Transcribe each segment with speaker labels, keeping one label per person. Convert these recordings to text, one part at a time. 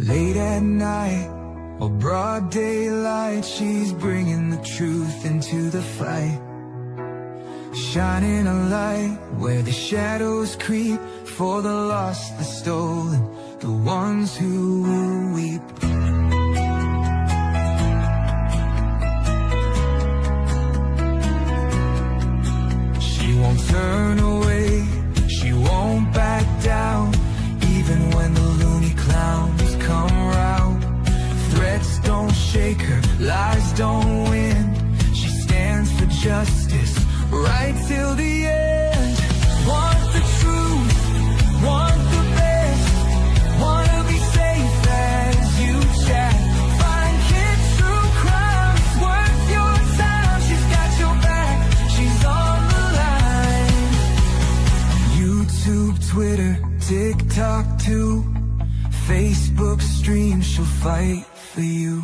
Speaker 1: Late at night or broad daylight, she's bringing the truth into the fight. Shining a light where the shadows creep, for the lost, the stolen, the ones who will weep. She won't turn away, she won't back down, even when the loony clowns come round. Threats don't shake her, lies don't win. She stands for justice, right till the end. Want the truth, want the best, wanna be safe as you chat. Find kids true crime, it's worth your time. She's got your back, she's on the line. YouTube, Twitter, TikTok too, Facebook stream, she'll fight for you.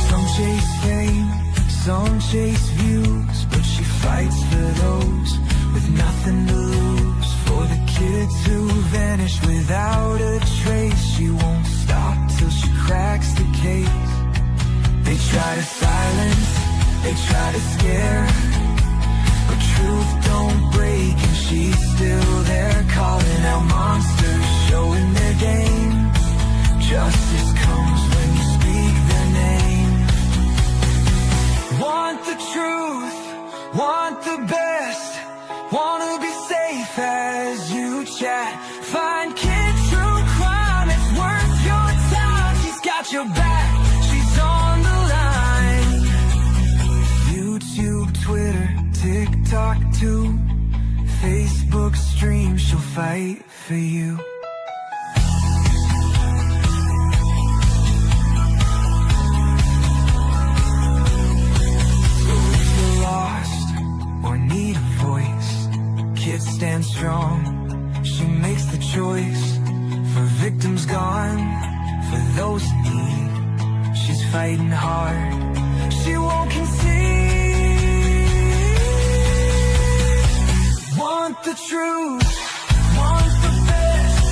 Speaker 1: Some chase fame, some chase views, but she fights for those with nothing to lose. For the kids who vanish without a trace, she won't stop till she cracks the case. They try to silence, they try to scare, but truth don't break and she's still there, calling out monsters, showing their game. Justice comes when you speak their name. Want the truth, want the best, wanna be safe as you chat. Find kids true crime, it's worth your time. She's got your back, she's on the line. YouTube, Twitter, TikTok too, Facebook stream, she'll fight for you. So if you're lost or need a voice, kids stand strong, she makes the choice. For victims gone, for those in need, she's fighting hard, she won't concede. Want the truth, want the best,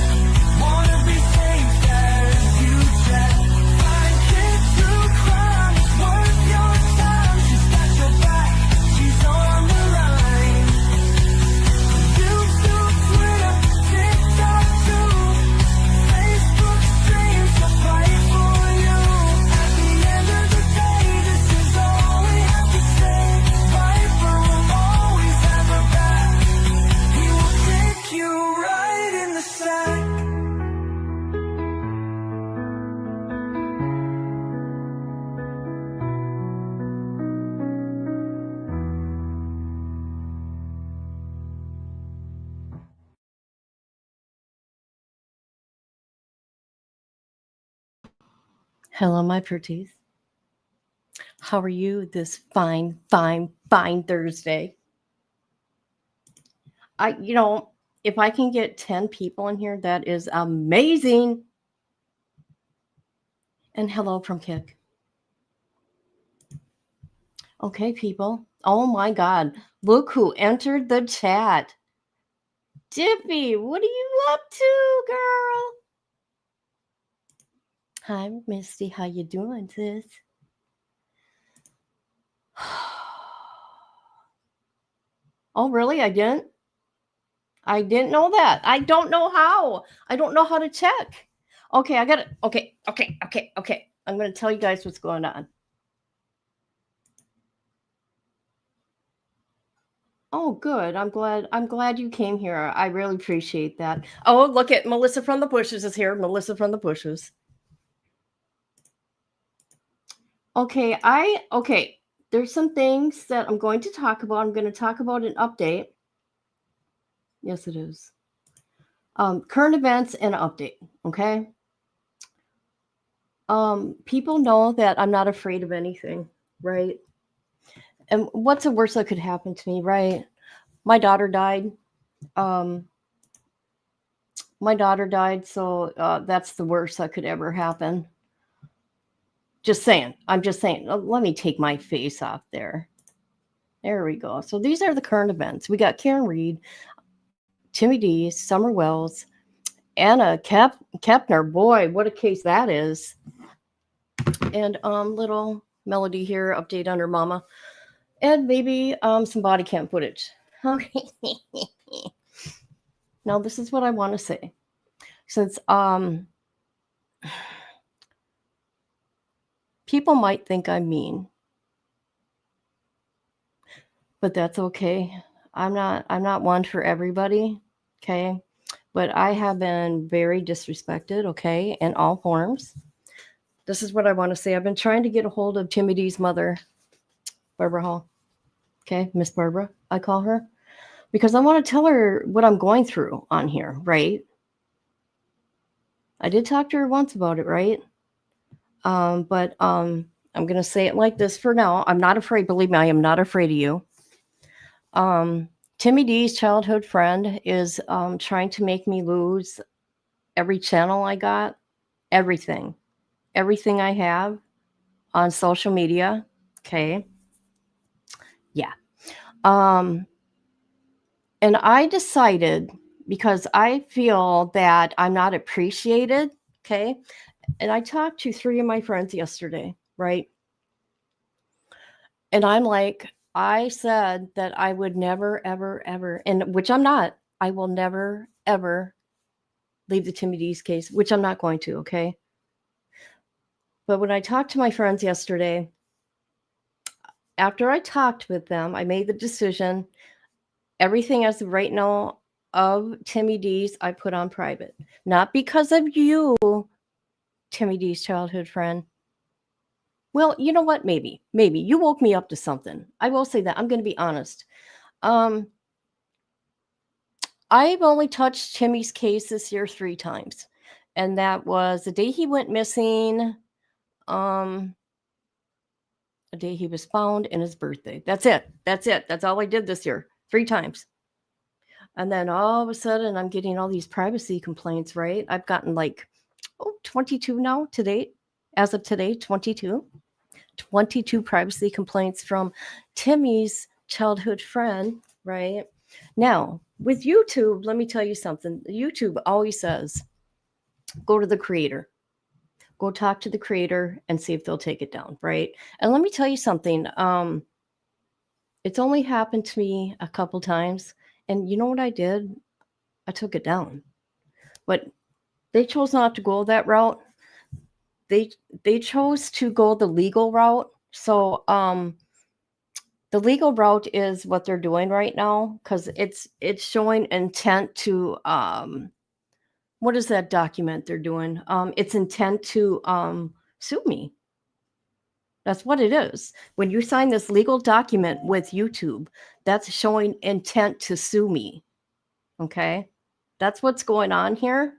Speaker 1: wanna be safe as you chat. Find kids through crime, it's worth your time. She's got your back, she's on the line. YouTube, Twitter, TikTok too, Facebook stream, she'll fight for you. At the end of the day, this is all we have to say. Fight for them, always have her back. We will take you right in the sack.
Speaker 2: Hello, my pretties. How are you this fine Thursday? If I can get 10 people in here, that is amazing. And hello from Kick. Okay, people. Oh my God. Look who entered the chat. Dippy, what are you up to, girl? Hi, Misty. How you doing, sis? Oh, really? I didn't know that. I don't know how. I don't know how to check. Okay, I got it. Okay. I'm going to tell you guys what's going on. Oh, good. I'm glad you came here. I really appreciate that. Oh, look at Melissa from the Bushes is here. Melissa from the Bushes. Okay, there's some things that I'm going to talk about. I'm going to talk about an update. Yes, it is. Current events and update, okay? People know that I'm not afraid of anything, right? And what's the worst that could happen to me, right? My daughter died. So that's the worst that could ever happen. Just saying. I'm just saying. Let me take my face off there. There we go. So these are the current events. We got Karen Reed, Timmy D, Summer Wells, Anna Kepner. Boy, what a case that is. And little Melodee here, update on her mama. And maybe some body cam footage. Okay. Now this is what I want to say. Since people might think I'm mean, but that's okay. I'm not one for everybody, okay? But I have been very disrespected, okay, in all forms. This is what I want to say. I've been trying to get a hold of Timmy D's mother, Barbara Hall. Okay, Miss Barbara, I call her, because I want to tell her what I'm going through on here, right? I did talk to her once about it, right? But I'm going to say it like this for now. I'm not afraid. Believe me, I am not afraid of you. Timmy D's childhood friend is trying to make me lose every channel I got, everything I have on social media. Okay. Yeah. And I decided, because I feel that I'm not appreciated. Okay. And I talked to 3 of my friends yesterday, right? And I'm like, I said that I would never, ever, ever, and which I'm not, I will never, ever leave the Timmy D's case, which I'm not going to, okay? But when I talked to my friends yesterday, after I talked with them, I made the decision, everything as of right now of Timmy D's, I put on private. Not because of you, Timmy D's childhood friend. Well, you know what? Maybe you woke me up to something. I will say that. I'm going to be honest. I've only touched Timmy's case this year 3 times. And that was the day he went missing, the day he was found, and his birthday. That's it. That's all I did this year. 3 times. And then all of a sudden, I'm getting all these privacy complaints, right? I've gotten 22 now to date. As of today, 22 privacy complaints from Timmy's childhood friend, right? Now, with YouTube, let me tell you something. YouTube always says, go to the creator. Go talk to the creator and see if they'll take it down, right? And let me tell you something. It's only happened to me a couple times. And you know what I did? I took it down. But they chose not to go that route. They chose to go the legal route. So the legal route is what they're doing right now, because it's showing intent to what is that document they're doing? It's intent to sue me. That's what it is. When you sign this legal document with YouTube, that's showing intent to sue me. Okay? That's what's going on here.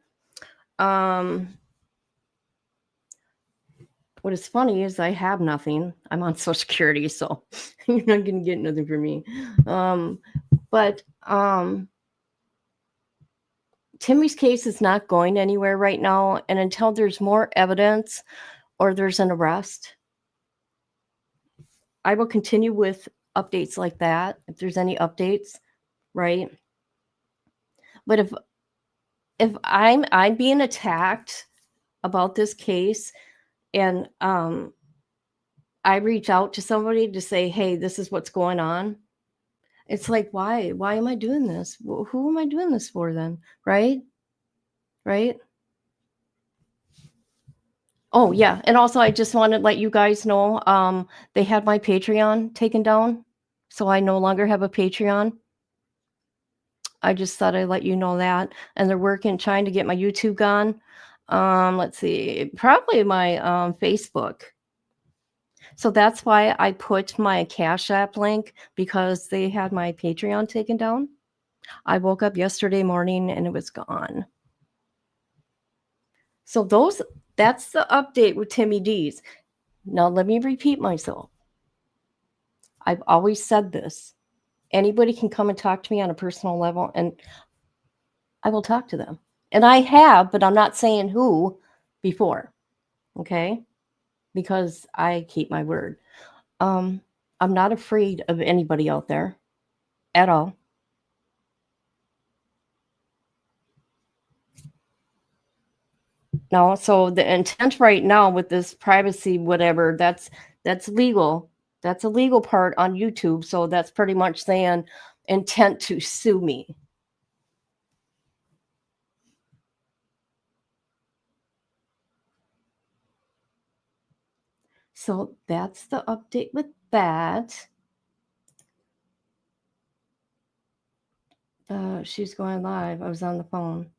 Speaker 2: What is funny is I have nothing. I'm on Social Security, so you're not going to get nothing from me. But Timmy's case is not going anywhere right now. And until there's more evidence or there's an arrest, I will continue with updates like that, if there's any updates, right? But if I'm being attacked about this case, and I reach out to somebody to say, hey, this is what's going on, it's like, why am I doing this? Who am I doing this for then? Right? Oh yeah. And also, I just want to let you guys know, they had my Patreon taken down, so I no longer have a Patreon. I just thought I'd let you know that. And they're trying to get my YouTube gone. Let's see, probably my Facebook. So that's why I put my Cash App link, because they had my Patreon taken down. I woke up yesterday morning and it was gone. So that's the update with Timmy D's. Now let me repeat myself. I've always said this. Anybody can come and talk to me on a personal level, and I will talk to them. And I have, but I'm not saying who before. Okay? Because I keep my word. I'm I'm not afraid of anybody out there at all. No, so the intent right now with this privacy, whatever, that's legal. That's a legal part on YouTube. So that's pretty much saying intent to sue me. So that's the update with that. She's going live. I was on the phone.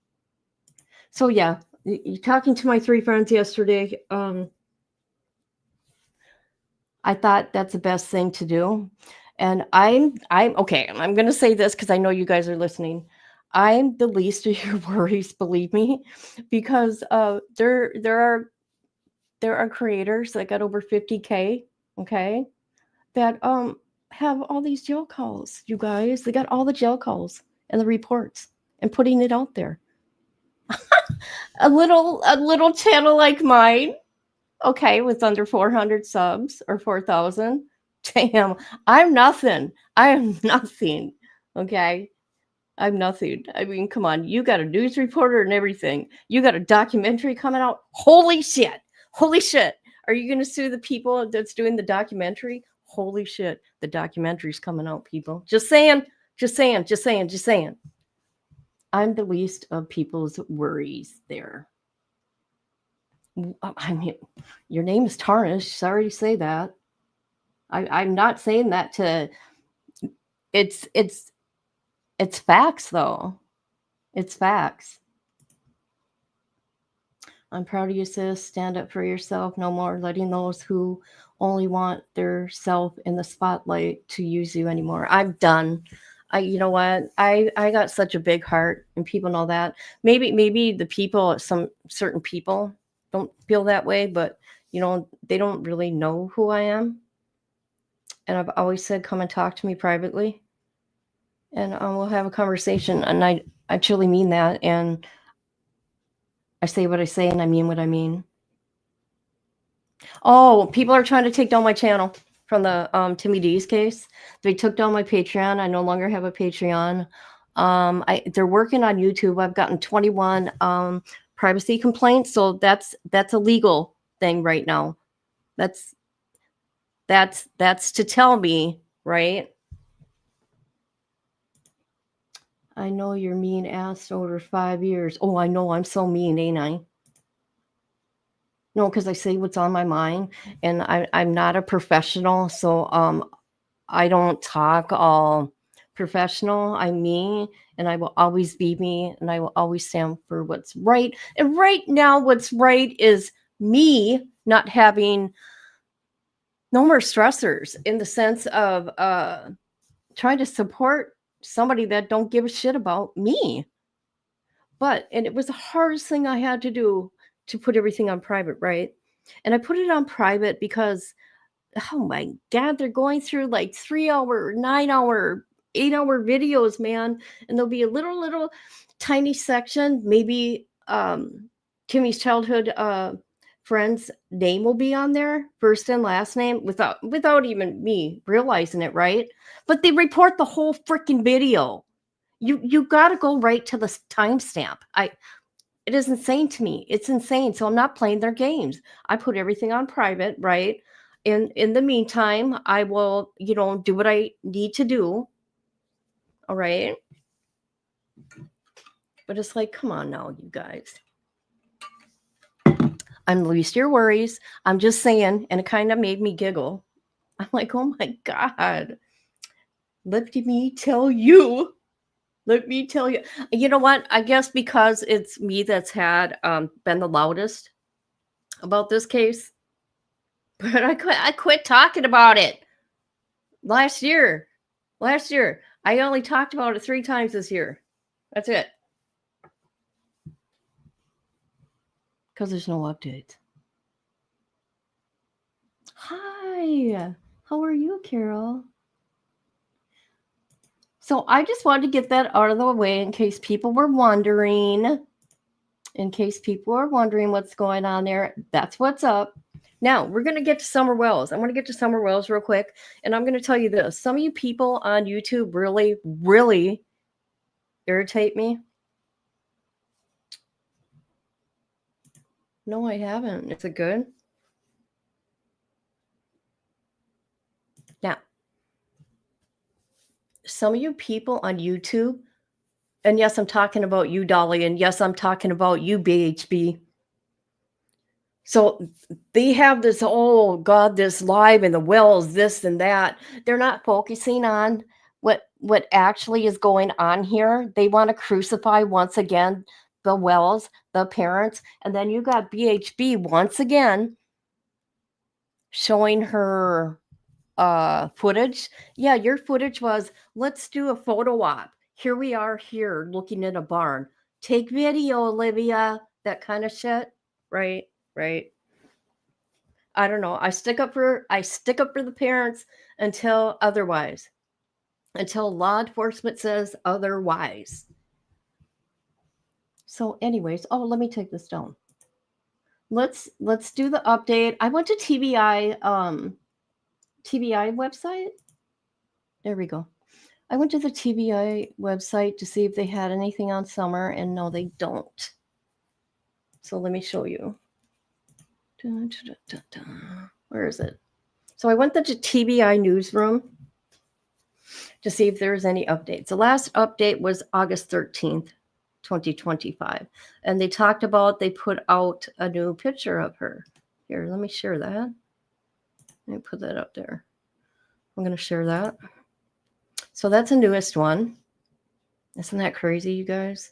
Speaker 2: So yeah, you're talking to my 3 friends yesterday. I thought that's the best thing to do. And I'm okay. I'm going to say this because I know you guys are listening. I'm the least of your worries, believe me, because there are creators that got over 50K, okay, that have all these jail calls. You guys, they got all the jail calls and the reports and putting it out there. a little channel like mine, okay, with under 400 subs or 4,000. Damn, I'm nothing. I am nothing. Okay. I'm nothing. I mean, come on. You got a news reporter and everything. You got a documentary coming out. Holy shit. Holy shit. Are you going to sue the people that's doing the documentary? Holy shit. The documentary's coming out, people. Just saying. Just saying. Just saying. Just saying. I'm the least of people's worries there. I mean, your name is tarnished. Sorry to say that. I'm not saying that to. It's facts, though. It's facts. I'm proud of you, sis. Stand up for yourself. No more letting those who only want their self in the spotlight to use you anymore. I'm done. You know what? I got such a big heart, and people know that. Maybe the people, some certain people don't feel that way, but they don't really know who I am. And I've always said, come and talk to me privately, and we'll have a conversation. And I truly mean that. And I say what I say, and I mean what I mean. Oh, people are trying to take down my channel from the Timmy D's case. They took down my Patreon. I no longer have a Patreon. They're working on YouTube. I've gotten 21 privacy complaints, so that's a legal thing right now. That's to tell me, right? I know you're mean ass over 5 years. Oh, I know I'm so mean, ain't I? No, because I say what's on my mind, and I'm not a professional, so I don't talk all professional. I'm me, and I will always be me, and I will always stand for what's right. And right now, what's right is me not having no more stressors, in the sense of trying to support somebody that don't give a shit about me. And it was the hardest thing I had to do, to put everything on private, right? And I put it on private because, oh my God, they're going through like 3-hour, 9-hour, 8-hour videos, man. And there'll be a little tiny section, maybe Timmy's childhood friend's name will be on there, first and last name, without even me realizing it, right? But they report the whole freaking video. You got to go right to the timestamp. It is insane to me. It's insane. So I'm not playing their games. I put everything on private, right? In the meantime, I will, do what I need to do. All right. But it's like, come on now, you guys. I'm the least of your worries. I'm just saying, and it kind of made me giggle. I'm like, oh my God. Let me tell you. Let me tell you. You know what? I guess because it's me that's had been the loudest about this case. But I quit talking about it last year. I only talked about it 3 times this year. That's it. Because there's no update. Hi. How are you, Carol? So I just wanted to get that out of the way in case people were wondering. In case people are wondering what's going on there. That's what's up. Now we're going to get to Summer Wells. I want to get to Summer Wells real quick. And I'm going to tell you this. Some of you people on YouTube really, really irritate me. No, I haven't. Is it good? Now, some of you people on YouTube, and yes, I'm talking about you, Dolly, and yes, I'm talking about you, BHB. So they have this, oh God, this live and the wells, this and that. They're not focusing on what actually is going on here. They want to crucify once again the wells, the parents, and then you got BHB once again showing her footage. Yeah, your footage was, let's do a photo op. Here we are here looking at a barn. Take video, Olivia, that kind of shit. Right. I don't know. I stick up for the parents until otherwise. Until law enforcement says otherwise. So anyways, oh, let me take this down. Let's do the update. I went to TBI website. There we go. I went to the TBI website to see if they had anything on summer, and no, they don't. So let me show you. Where is it? So I went to the TBI newsroom to see if there's any updates. The last update was August 13th, 2025. And they talked about, they put out a new picture of her. Here, let me share that. Let me put that up there. I'm going to share that. So that's the newest one. Isn't that crazy, you guys?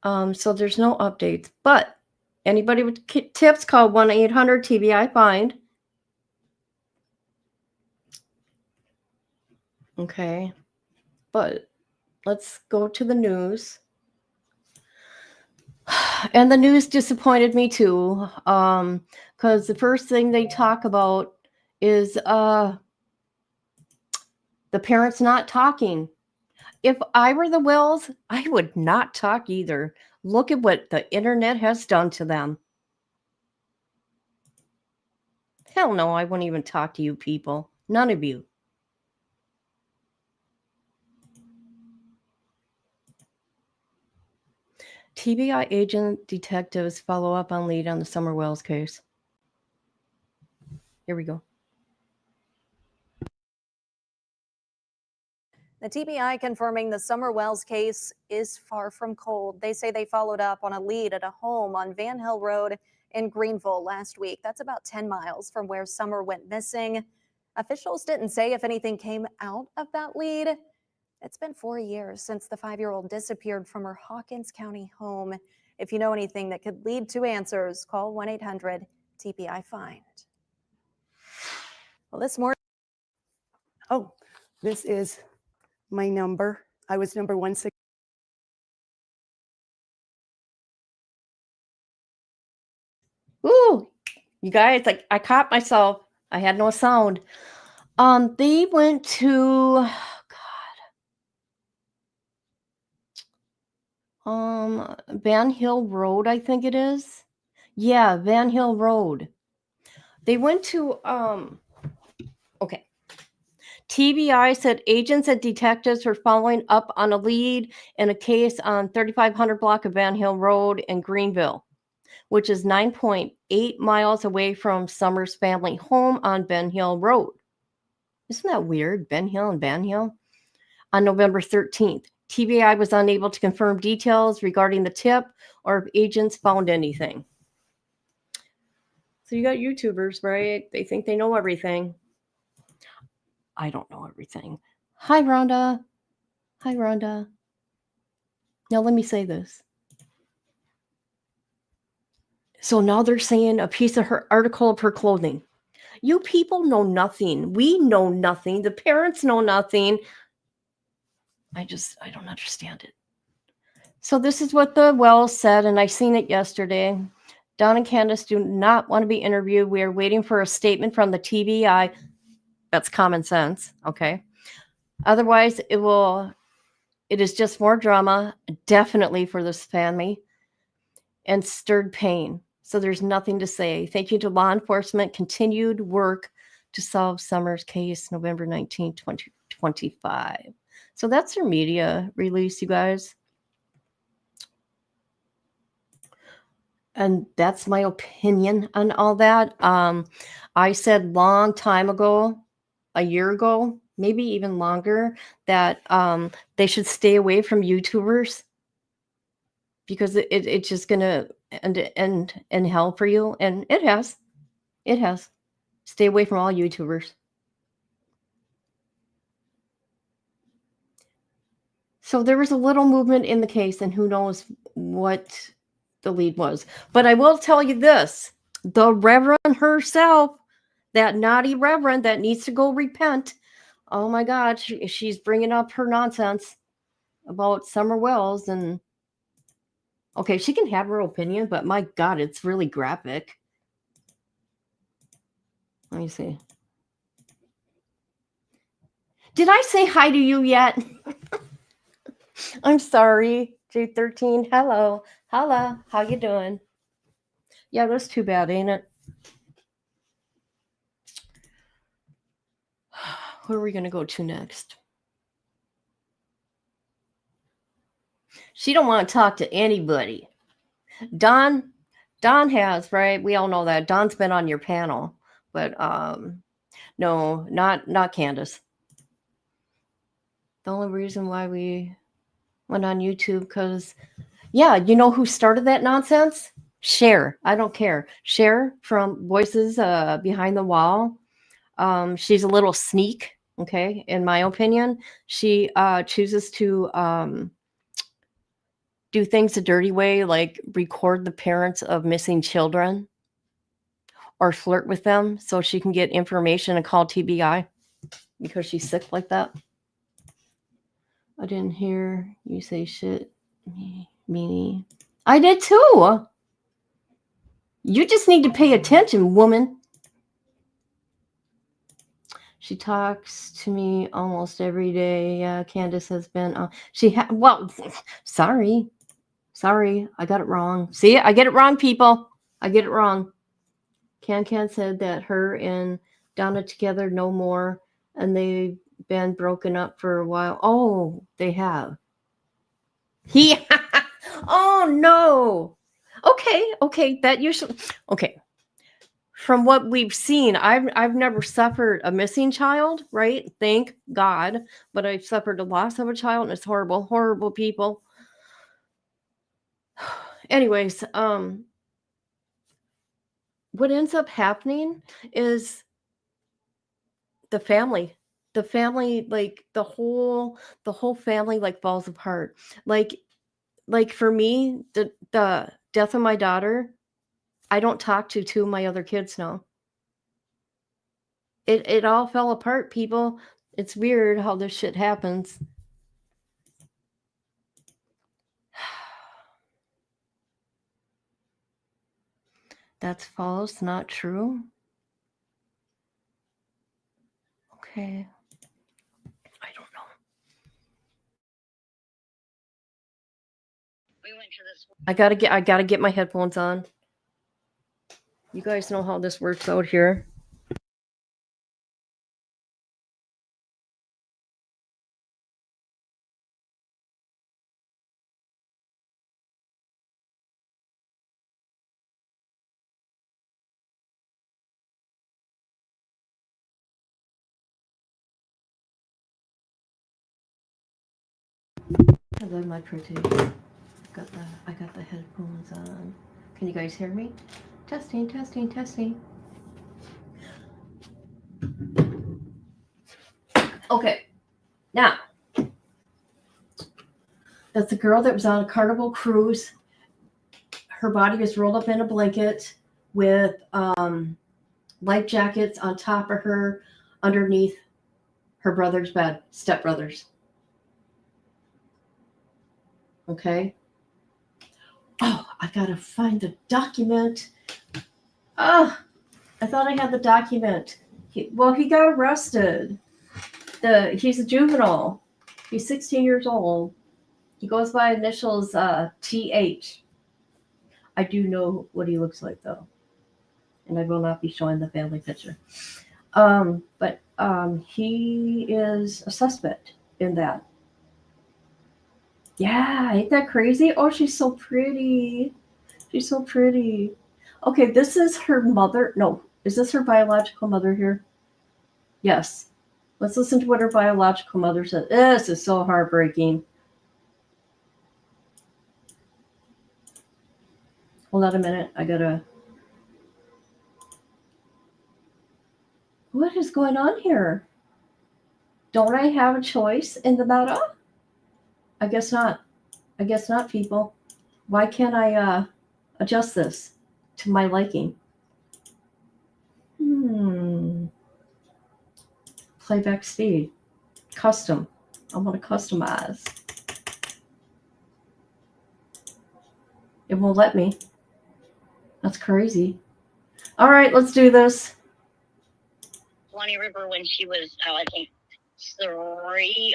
Speaker 2: So there's no updates, but anybody with tips, call 1-800-TBI-FIND. Okay, but let's go to the news. And the news disappointed me too, because the first thing they talk about is the parents not talking. If I were the Wells, I would not talk either. Look at what the internet has done to them. Hell no, I wouldn't even talk to you people. None of you. TBI agent detectives follow up on lead on the Summer Wells case. Here we go.
Speaker 3: The TBI confirming the Summer Wells case is far from cold. They say they followed up on a lead at a home on Van Hill Road in Greenville last week. That's about 10 miles from where Summer went missing. Officials didn't say if anything came out of that lead. It's been 4 years since the 5-year-old disappeared from her Hawkins County home. If you know anything that could lead to answers, call 1-800-TBI-FIND. Well, this morning.
Speaker 4: Oh, this is my number. I was number 16.
Speaker 2: Ooh, you guys, like, I caught myself. I had no sound. They went to Van Hill Road, I think it is. Yeah, Van Hill Road. They went to okay. TBI said agents and detectives were following up on a lead in a case on 3500 block of Van Hill Road in Greenville, which is 9.8 miles away from Summer's family home on Ben Hill Road. Isn't that weird? Ben Hill and Van Hill? On November 13th, TBI was unable to confirm details regarding the tip or if agents found anything. So you got YouTubers, right? They think they know everything. I don't know everything. Hi, Rhonda. Hi, Rhonda. Now let me say this. So now they're saying a piece of her article of her clothing. You people know nothing. We know nothing. The parents know nothing. I don't understand it. So this is what the Wells said, and I seen it yesterday. Don and Candace do not want to be interviewed. We are waiting for a statement from the TBI. That's common sense, okay? Otherwise, it is just more drama, definitely for this family. and stirred pain. So there's nothing to say. Thank you to law enforcement. Continued work to solve Summer's case, November 19, 2025. So that's their media release, you guys. And that's my opinion on all that. I said long time ago, a year ago, maybe even longer, that they should stay away from YouTubers because it's just gonna end in hell for you, and it has. It has. Stay away from all YouTubers. So there was a little movement in the case, and who knows what the lead was. But I will tell you this, the Reverend herself, that naughty Reverend that needs to go repent, oh my God, she's bringing up her nonsense about Summer Wells. And okay, she can have her opinion, but my God, it's really graphic. Let me see. Did I say hi to you yet? I'm sorry, J13. Hello. Hello. How you doing? Yeah, that's too bad, ain't it? Where are we going to go to next? She don't want to talk to anybody. Dawn has, right? We all know that. Dawn's been on your panel, but no, not Candace. The only reason why we went on YouTube, because, yeah, you know who started that nonsense? Cher. I don't care. Cher from Voices Behind the Wall. She's a little sneak, okay, in my opinion. She chooses to do things a dirty way, like record the parents of missing children or flirt with them so she can get information and call TBI because she's sick like that. I didn't hear you say shit, meanie. I did too. You just need to pay attention, woman. She talks to me almost every day. Yeah, Candace has been. Well, sorry. I got it wrong. See, I get it wrong, people. I get it wrong. Can said that her and Donna together no more, and they've been broken up for a while. Oh, they have. Oh no. Okay. That usually. Okay. From what we've seen, I've never suffered a missing child, right? Thank God. But I've suffered a loss of a child, and it's horrible, horrible people. Anyways, what ends up happening is the family, like the whole family like falls apart. Like for me, the death of my daughter, I don't talk to two of my other kids now. It all fell apart, people. It's weird how this shit happens. That's false, not true. Okay. I don't know. I gotta get my headphones on. You guys know how this works out here. Hello, my pretty. I got the headphones on. Can you guys hear me? Testing. Okay. Now, that's the girl that was on a Carnival cruise. Her body is rolled up in a blanket with life jackets on top of her, underneath her brother's bed, stepbrothers. Okay. Oh, I gotta find the document. Oh, I thought I had the document. He got arrested. He's a juvenile. He's 16 years old. He goes by initials TH. I do know what he looks like, though. And I will not be showing the family picture. But he is a suspect in that. Yeah, ain't that crazy? Oh, she's so pretty. She's so pretty. Okay, this is her mother. No, is this her biological mother here? Yes. Let's listen to what her biological mother said. This is so heartbreaking. Hold on a minute. I gotta. What is going on here? Don't I have a choice in the matter? I guess not. I guess not, people. Why can't I adjust this to my liking? Playback speed. Custom. I want to customize. It won't let me. That's crazy. All right, let's do this.
Speaker 5: Swanee River when she was, I think,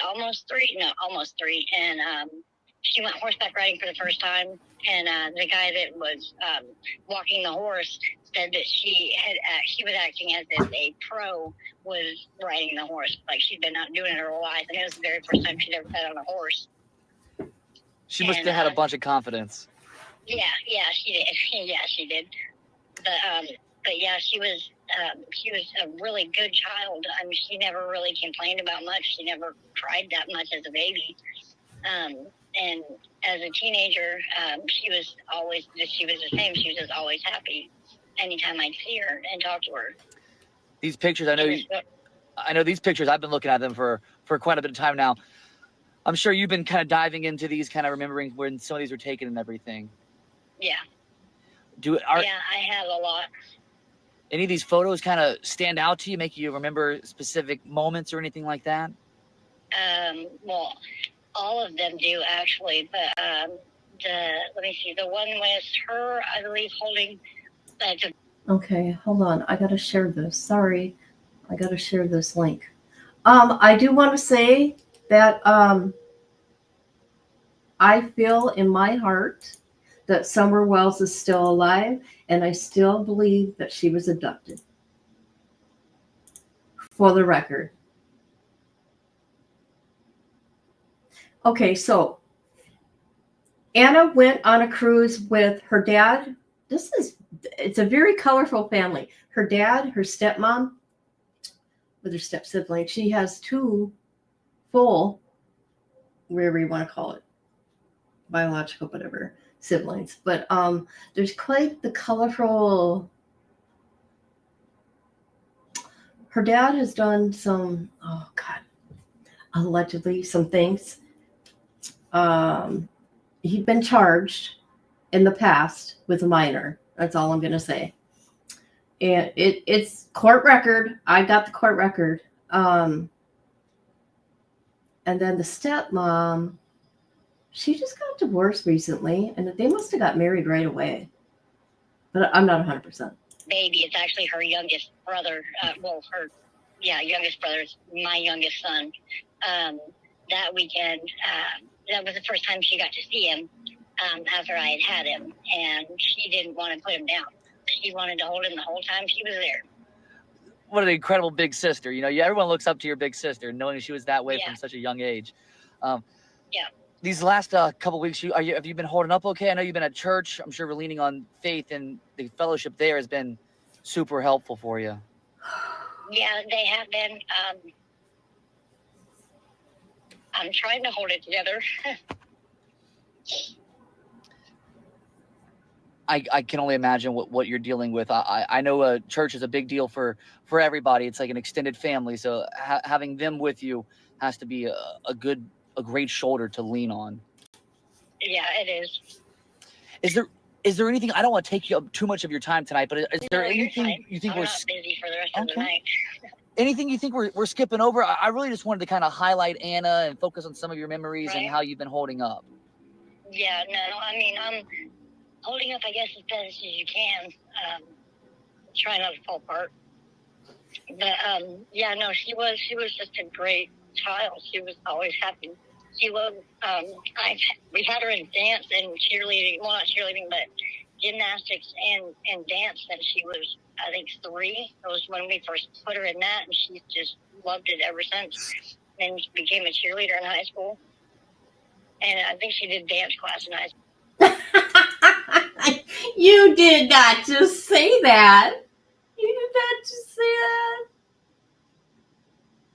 Speaker 5: almost three. And she went horseback riding for the first time. And the guy that was walking the horse said that she was acting as if a pro was riding the horse. Like she'd been out doing it her whole life. And it was the very first time she'd ever sat on a horse.
Speaker 6: She must have had a bunch of confidence.
Speaker 5: Yeah, she did. Yeah, she did. But yeah, she was a really good child. I mean, she never really complained about much. She never cried that much as a baby. And as a teenager, she was the same. She was just always happy anytime I'd see her and talk to her.
Speaker 6: These pictures, I know these pictures. I've been looking at them for quite a bit of time now. I'm sure you've been kind of diving into these, kind of remembering when some of these were taken and everything.
Speaker 5: Yeah. Yeah, I have a lot.
Speaker 6: Any of these photos kind of stand out to you, make you remember specific moments or anything like that?
Speaker 5: Well, all of them do actually, but let me see, the one with her, I believe, holding.
Speaker 2: Okay, hold on. I gotta share this. Sorry, I gotta share this link. I do want to say that I feel in my heart that Summer Wells is still alive, and I still believe that she was abducted. For the record. Okay, so Anna went on a cruise with her dad. It's a very colorful family. Her dad, her stepmom, with her step sibling. She has two full, wherever you want to call it, biological, whatever, siblings. But there's quite the colorful. Her dad has done some, allegedly some things. He'd been charged in the past with a minor. That's all I'm going to say. And it's court record. I got the court record. And then the stepmom, she just got divorced recently, and they must have got married right away. But I'm not 100%.
Speaker 5: Baby, it's actually her youngest brother. Youngest brother is my youngest son. That weekend, that was the first time she got to see him after I had him, and she didn't want to put him down. She wanted to hold him the whole time she was there.
Speaker 6: What an incredible big sister. You know, everyone looks up to your big sister, knowing she was that way from such a young age. These last couple weeks, have you been holding up okay? I know you've been at church. I'm sure we're leaning on faith, and the fellowship there has been super helpful for you.
Speaker 5: Yeah, they have been. I'm trying to hold it together.
Speaker 6: I can only imagine what you're dealing with. I know church is a big deal for everybody. It's like an extended family. So having them with you has to be a great shoulder to lean on.
Speaker 5: Yeah, it is.
Speaker 6: Is there anything, I don't want to take up too much of your time tonight, but is there anything you think
Speaker 5: I'm not busy for the rest of the night.
Speaker 6: Anything you think we're skipping over? I really just wanted to kind of highlight Anna and focus on some of your memories and how you've been holding up.
Speaker 5: Yeah, no, I mean, I'm holding up, I guess, as best as you can. Try not to fall apart. But she was just a great child. She was always happy. She loved. We had her in dance and cheerleading. Well, not cheerleading, but gymnastics and dance since she was, I think, 3. It was when we first put her in that, and she's just loved it ever since. And she became a cheerleader in high school. And I think she did dance class in high school.
Speaker 2: You did not just say that. You did not just say that.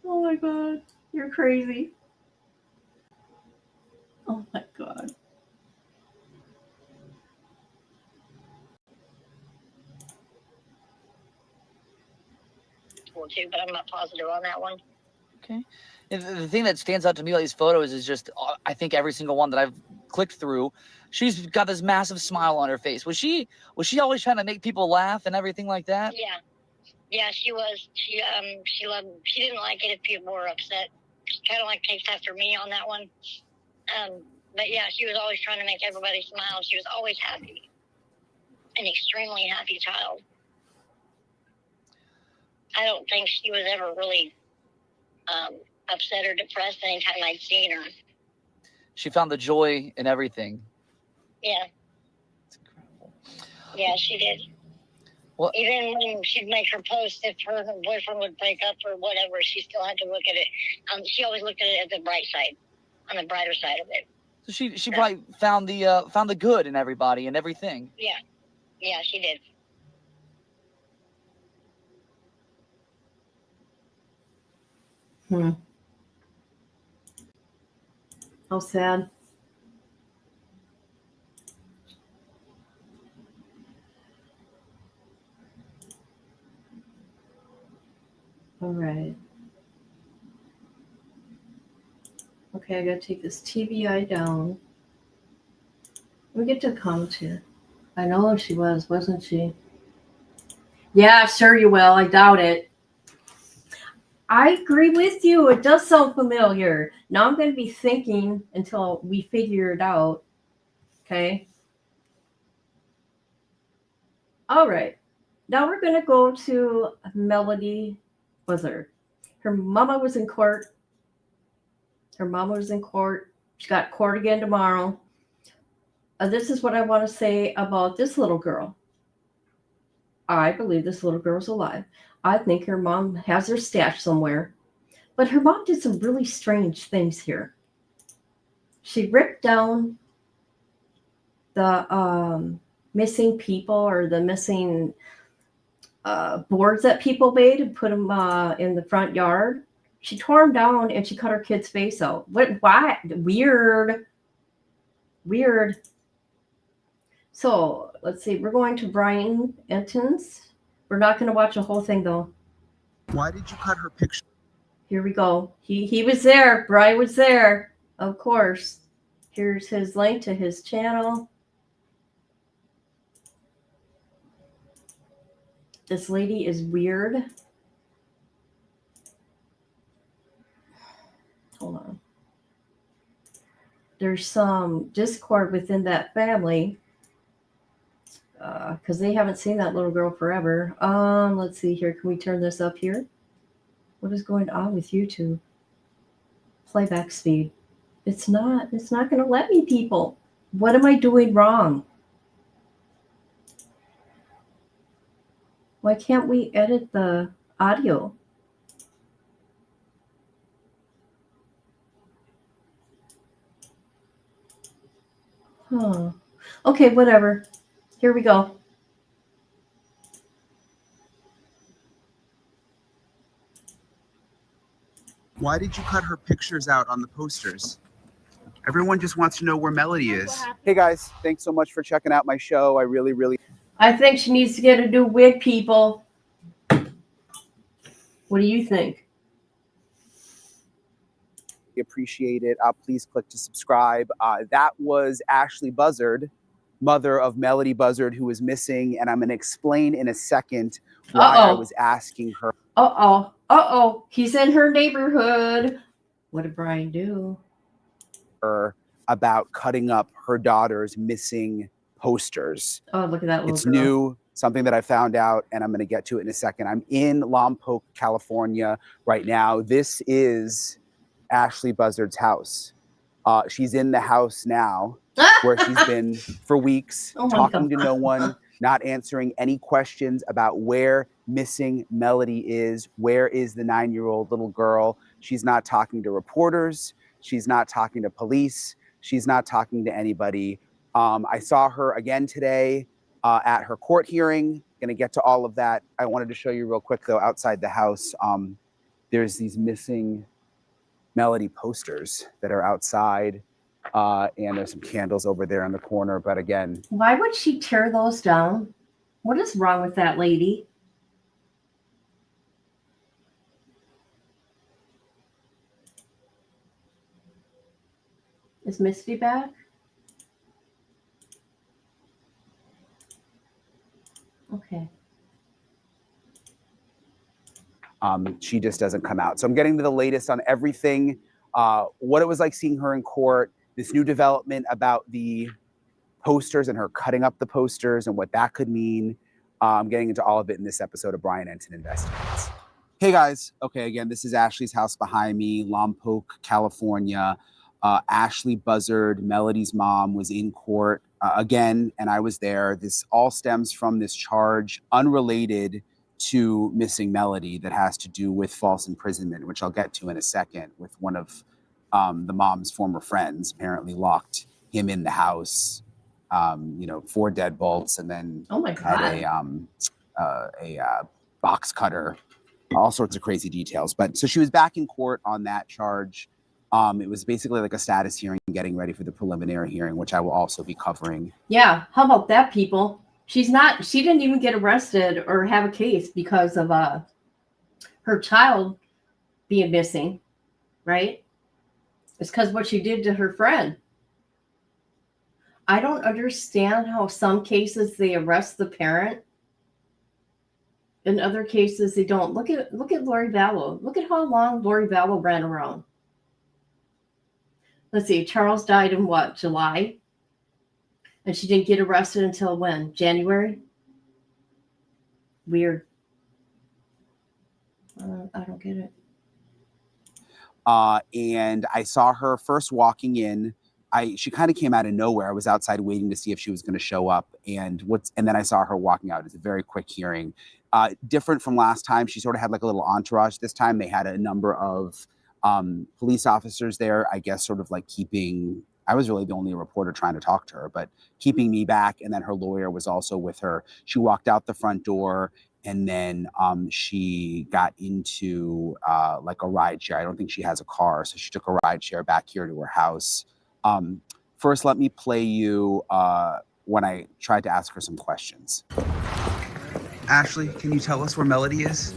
Speaker 2: Oh my God. You're crazy. Oh my God.
Speaker 5: Too, but I'm not positive on that one.
Speaker 6: Okay. And the thing that stands out to me about these photos is just, I think every single one that I've clicked through, she's got this massive smile on her face. Was she always trying to make people laugh and everything like that?
Speaker 5: Yeah, she was. She didn't like it if people were upset. She kind of like takes after me on that one. But yeah, she was always trying to make everybody smile. She was always happy, an extremely happy child. I don't think she was ever really upset or depressed anytime I'd seen her.
Speaker 6: She found the joy in everything.
Speaker 5: Yeah.
Speaker 6: It's incredible.
Speaker 5: Yeah, she did.
Speaker 6: Well,
Speaker 5: even when she'd make her post, if her boyfriend would break up or whatever, she still had to look at it. She always looked at it at the bright side, on the brighter side of it.
Speaker 6: So she probably found the good in everybody and everything.
Speaker 5: Yeah, she did.
Speaker 2: How sad. All right. Okay, I gotta take this TBI down. We get to come to. I know she was, wasn't she? Yeah, sure you will. I doubt it. I agree with you. It does sound familiar. Now I'm going to be thinking until we figure it out. Okay. All right. Now we're going to go to Melodee Buzzard. Her mama was in court. She got court again tomorrow. This is what I want to say about this little girl. I believe this little girl's alive. I think her mom has her stashed somewhere. But her mom did some really strange things here. She ripped down the missing people or the missing boards that people made and put them in the front yard. She tore them down and she cut her kid's face out. What? Why? Weird. So let's see. We're going to Brian Entons. We're not going to watch the whole thing though.
Speaker 7: Why did you cut her picture?
Speaker 2: Here we go. He was there. Brian was there. Of course. Here's his link to his channel. This lady is weird. Hold on. There's some discord within that family. Because they haven't seen that little girl forever. Let's see here. Can we turn this up here? What is going on with YouTube? Playback speed. It's not going to let me, people. What am I doing wrong? Why can't we edit the audio? Huh. Okay, whatever. Here we go.
Speaker 7: Why did you cut her pictures out on the posters? Everyone just wants to know where Melodee is. Hey guys, thanks so much for checking out my show. I really
Speaker 2: I think she needs to get a new wig, people. What do you think?
Speaker 7: appreciate it. Please click to subscribe. That was Ashley Buzzard, mother of Melodee Buzzard, who is missing, and I'm going to explain in a second why I was asking her.
Speaker 2: He's in her neighborhood. What did Brian do?
Speaker 7: About cutting up her daughter's missing posters.
Speaker 2: Oh, look at that little
Speaker 7: It's
Speaker 2: girl.
Speaker 7: new, something that I found out, and I'm going to get to it in a second. I'm in Lompoc, California right now. This is Ashley Buzzard's house. She's in the house now, where she's been for weeks,
Speaker 2: Oh my
Speaker 7: talking to
Speaker 2: God.
Speaker 7: no one, not answering any questions about where missing Melodee is. Where is the 9-year-old little girl? She's not talking to reporters. She's not talking to police. She's not talking to anybody. I saw her again today at her court hearing. Going to get to all of that. I wanted to show you real quick, though, outside the house, there's these missing Melodee posters that are outside, and there's some candles over there in the corner. But again,
Speaker 2: Why would she tear those down? What is wrong with that lady? Is Misty back? Okay.
Speaker 7: she just doesn't come out. So I'm getting to the latest on everything, what it was like seeing her in court, this new development about the posters and her cutting up the posters and what that could mean. I'm getting into all of it in this episode of Brian Enton Investigates. Hey guys. Okay, again, this is Ashley's house behind me, Lompoc, California. Ashley Buzzard, Melodee's mom, was in court again, and I was there. This all stems from this charge unrelated to missing Melodee that has to do with false imprisonment, which I'll get to in a second, with one of the mom's former friends apparently locked him in the house, 4 deadbolts, and then
Speaker 2: Oh my God.
Speaker 7: had a box cutter, all sorts of crazy details. But so she was back in court on that charge. It was basically like a status hearing, getting ready for the preliminary hearing, which I will also be covering.
Speaker 2: Yeah. How about that, people? She didn't even get arrested or have a case because of her child being missing, right? It's because what she did to her friend. I don't understand how some cases they arrest the parent. In other cases, they don't. Look at Lori Vallow. Look at how long Lori Vallow ran around. Let's see, Charles died in what, July? And she didn't get arrested until when? January? Weird. I don't get it.
Speaker 7: And I saw her first walking in. She kind of came out of nowhere. I was outside waiting to see if she was going to show up. And then I saw her walking out. It's a very quick hearing. Different from last time. She sort of had like a little entourage. This time they had a number of police officers there, I guess, sort of like I was really the only reporter trying to talk to her, but keeping me back. And then her lawyer was also with her. She walked out the front door, and then she got into like a ride share. I don't think she has a car, so she took a ride share back here to her house. First, let me play you when I tried to ask her some questions. Ashley, can you tell us where Melodee is?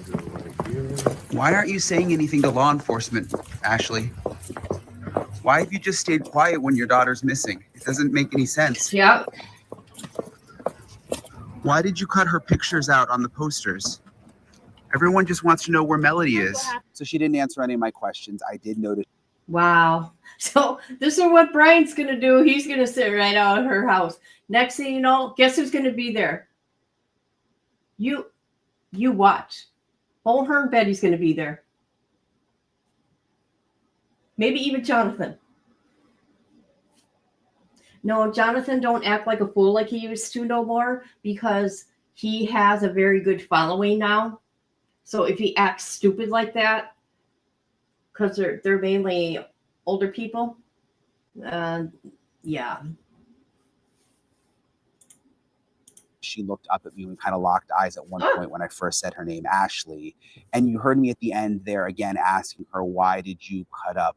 Speaker 7: Why aren't you saying anything to law enforcement, Ashley? Why have you just stayed quiet when your daughter's missing? It doesn't make any sense.
Speaker 2: Yeah.
Speaker 7: Why did you cut her pictures out on the posters? Everyone just wants to know where Melodee is. So she didn't answer any of my questions. I did notice.
Speaker 2: Wow. So this is what Brian's going to do. He's going to sit right out of her house. Next thing you know, guess who's going to be there? You watch. Old Herm Betty's going to be there. Maybe even Jonathan. No, Jonathan don't act like a fool like he used to no more, because he has a very good following now. So if he acts stupid like that, because they're mainly older people, yeah.
Speaker 7: She looked up at me and kind of locked eyes at one point when I first said her name, Ashley. And you heard me at the end there again asking her, why did you cut up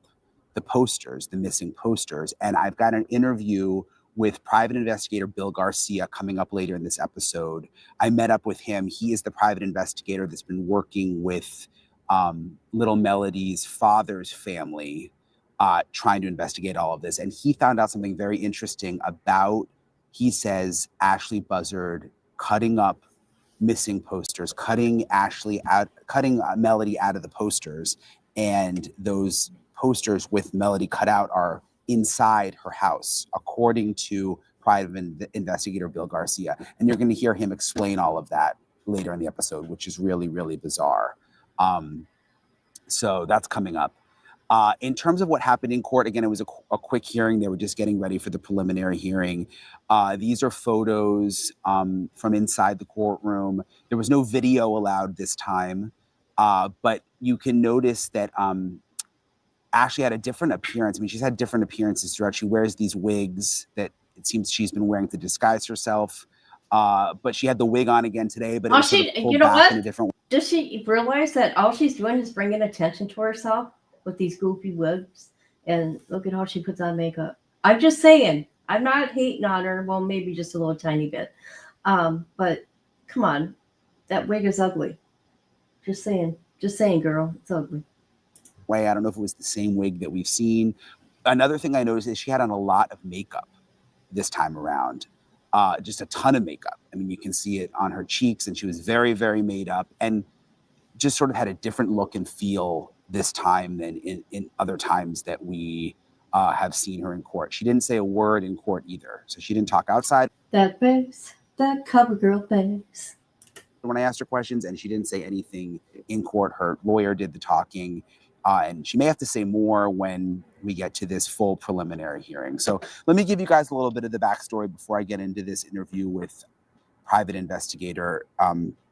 Speaker 7: the posters, the missing posters? And I've got an interview with private investigator Bill Garcia coming up later in this episode. I met up with him. He is the private investigator that's been working with little Melodee's father's family, trying to investigate all of this. And he found out something very interesting about, he says, Ashley Buzzard cutting up missing posters, cutting Melodee out of the posters, and those posters with Melodee cut out are inside her house, according to private investigator Bill Garcia. And you're going to hear him explain all of that later in the episode, which is really, really bizarre. So that's coming up. In terms of what happened in court, again, it was a quick hearing. They were just getting ready for the preliminary hearing. These are photos from inside the courtroom. There was no video allowed this time, but you can notice that Ashley had a different appearance. I mean, she's had different appearances throughout. She wears these wigs that it seems she's been wearing to disguise herself. But she had the wig on again today, but it was sort of pulled back in a different way.
Speaker 2: Does she realize that all she's doing is bringing attention to herself with these goofy wigs? And look at how she puts on makeup. I'm just saying, I'm not hating on her. Well, maybe just a little tiny bit. But come on, that wig is ugly. Just saying, girl, it's ugly.
Speaker 7: I don't know if it was the same wig that we've seen. Another thing I noticed is she had on a lot of makeup this time around. Just a ton of makeup. I mean, you can see it on her cheeks, and she was very, very made up and just sort of had a different look and feel this time than in other times that we have seen her in court. She didn't say a word in court either. So she didn't talk outside.
Speaker 2: That face, that cover girl face.
Speaker 7: When I asked her questions, and she didn't say anything in court. Her lawyer did the talking. And she may have to say more when we get to this full preliminary hearing. So let me give you guys a little bit of the backstory before I get into this interview with private investigator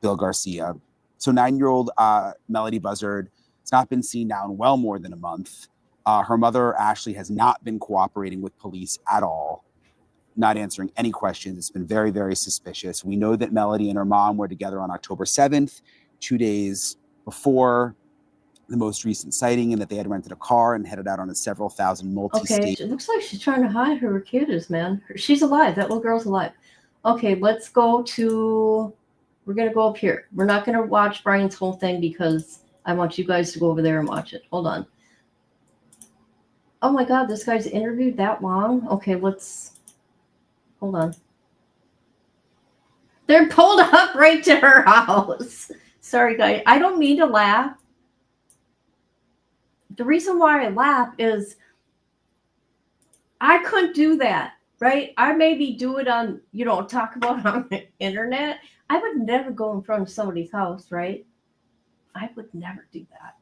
Speaker 7: Bill Garcia. So 9-year-old Melodee Buzzard has not been seen now in well more than a month. Her mother, Ashley, has not been cooperating with police at all, not answering any questions. It's been very, very suspicious. We know that Melodee and her mom were together on October 7th, 2 days before the most recent sighting, and that they had rented a car and headed out on a several thousand multi-state.
Speaker 2: Okay, it looks like she's trying to hide who her kid is, man. She's alive. That little girl's alive. Okay, let's go to, we're going to go up here. We're not going to watch Brian's whole thing because I want you guys to go over there and watch it. Hold on. Oh my God, this guy's interviewed that long? Okay, let's, hold on. They're pulled up right to her house. Sorry, guys. I don't mean to laugh. The reason why I laugh is I couldn't do that, right? I maybe do it on, talk about it on the internet. I would never go in front of somebody's house, right? I would never do that.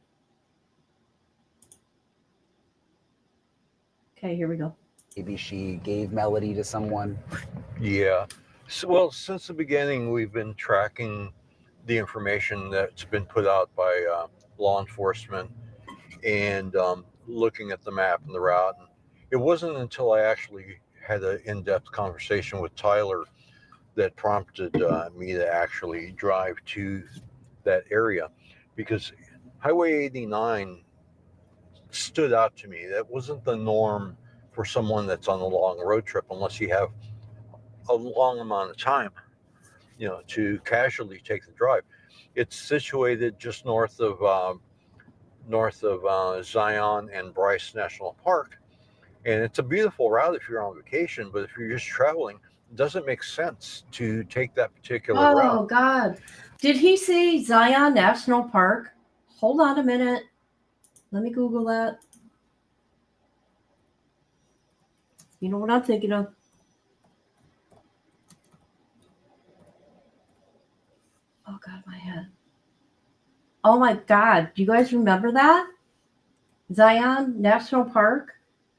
Speaker 2: Okay, here we go.
Speaker 7: Maybe she gave Melodee to someone.
Speaker 8: Yeah. So, well, since the beginning, we've been tracking the information that's been put out by law enforcement and looking at the map and the route. And it wasn't until I actually had an in-depth conversation with Tyler that prompted me to actually drive to that area, because Highway 89 stood out to me. That wasn't the norm for someone that's on a long road trip, unless you have a long amount of time, to casually take the drive. It's situated just north of Zion and Bryce National Park. And it's a beautiful route if you're on vacation, but if you're just traveling, it doesn't make sense to take that particular route.
Speaker 2: Oh, God. Did he say Zion National Park? Hold on a minute. Let me Google that. You know what I'm thinking of? Oh, God, my head. Oh, my God. Do you guys remember that? Zion National Park?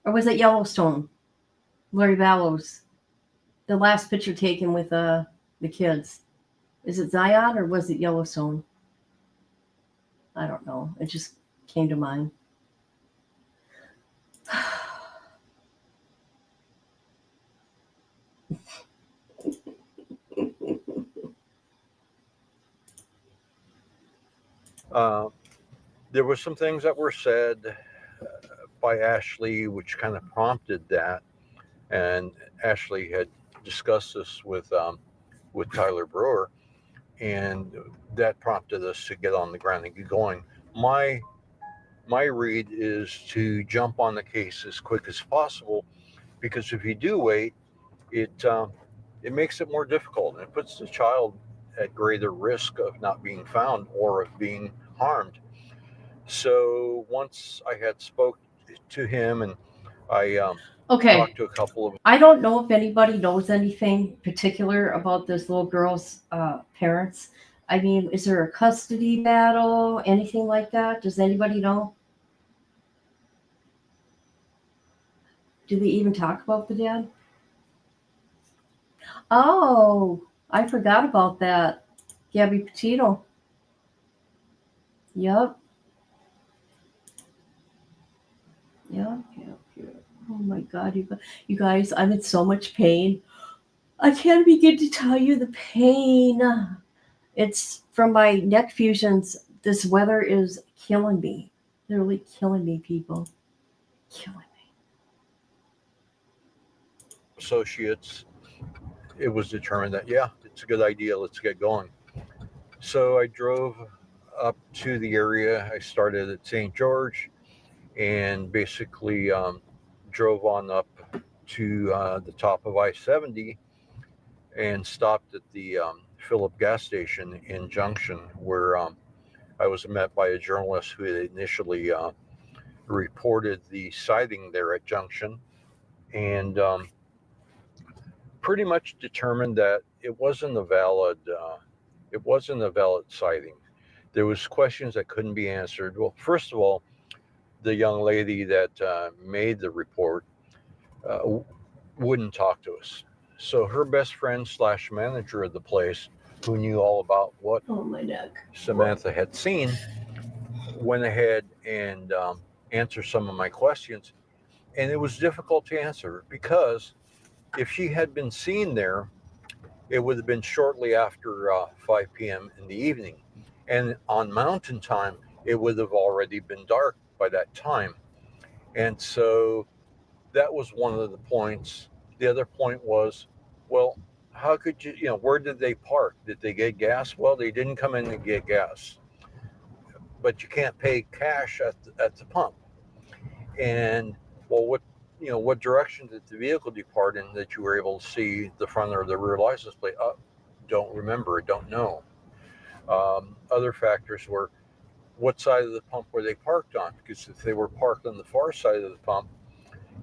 Speaker 2: Or was it Yellowstone? Larry Vallows. The last picture taken with the kids. Is it Zion or was it Yellowstone? I don't know. It just came to mind.
Speaker 8: There were some things that were said by Ashley, which kind of prompted that. And Ashley had discussed this with Tyler Brewer, and that prompted us to get on the ground and get going. My read is to jump on the case as quick as possible, because if you do wait, it makes it more difficult, and it puts the child at greater risk of not being found or of being harmed. So once I had spoke to him, and I talked to a couple of.
Speaker 2: I don't know if anybody knows anything particular about this little girl's parents. I mean, is there a custody battle, anything like that? Does anybody know? Did we even talk about the dad? Oh, I forgot about that. Gabby Petito. Yep. Yep. Oh my God, you guys, I'm in so much pain. I can't begin to tell you the pain. It's from my neck fusions. This weather is killing me. Literally killing me, people. Killing me.
Speaker 8: Associates, it was determined that, yeah, it's a good idea. Let's get going. So I drove up to the area. I started at St. George and basically drove on up to the top of I-70 and stopped at the Phillip gas station in Junction, where I was met by a journalist who had initially reported the sighting there at Junction, and pretty much determined that it wasn't a valid sighting. There was questions that couldn't be answered. Well, first of all, the young lady that made the report wouldn't talk to us. So her best friend / manager of the place, who knew all about what
Speaker 2: my neck.
Speaker 8: Samantha had seen, went ahead and answered some of my questions. And it was difficult to answer because if she had been seen there, it would have been shortly after 5 p.m. in the evening. And on mountain time, it would have already been dark by that time. And so that was one of the points. The other point was, well, how could where did they park? Did they get gas? Well, they didn't come in and get gas. But you can't pay cash at the pump. And, well, what direction did the vehicle depart in that you were able to see the front or the rear license plate? Don't remember, don't know. Other factors were, what side of the pump were they parked on? Because if they were parked on the far side of the pump,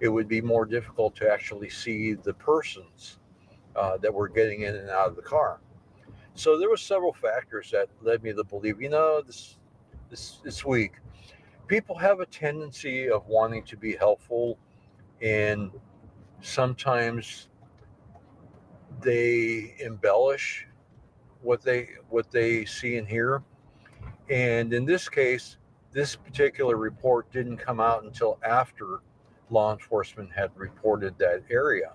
Speaker 8: it would be more difficult to actually see the persons that were getting in and out of the car. So there were several factors that led me to believe, this week, people have a tendency of wanting to be helpful, and sometimes they embellish what they see and hear. And in this case, this particular report didn't come out until after law enforcement had reported that area.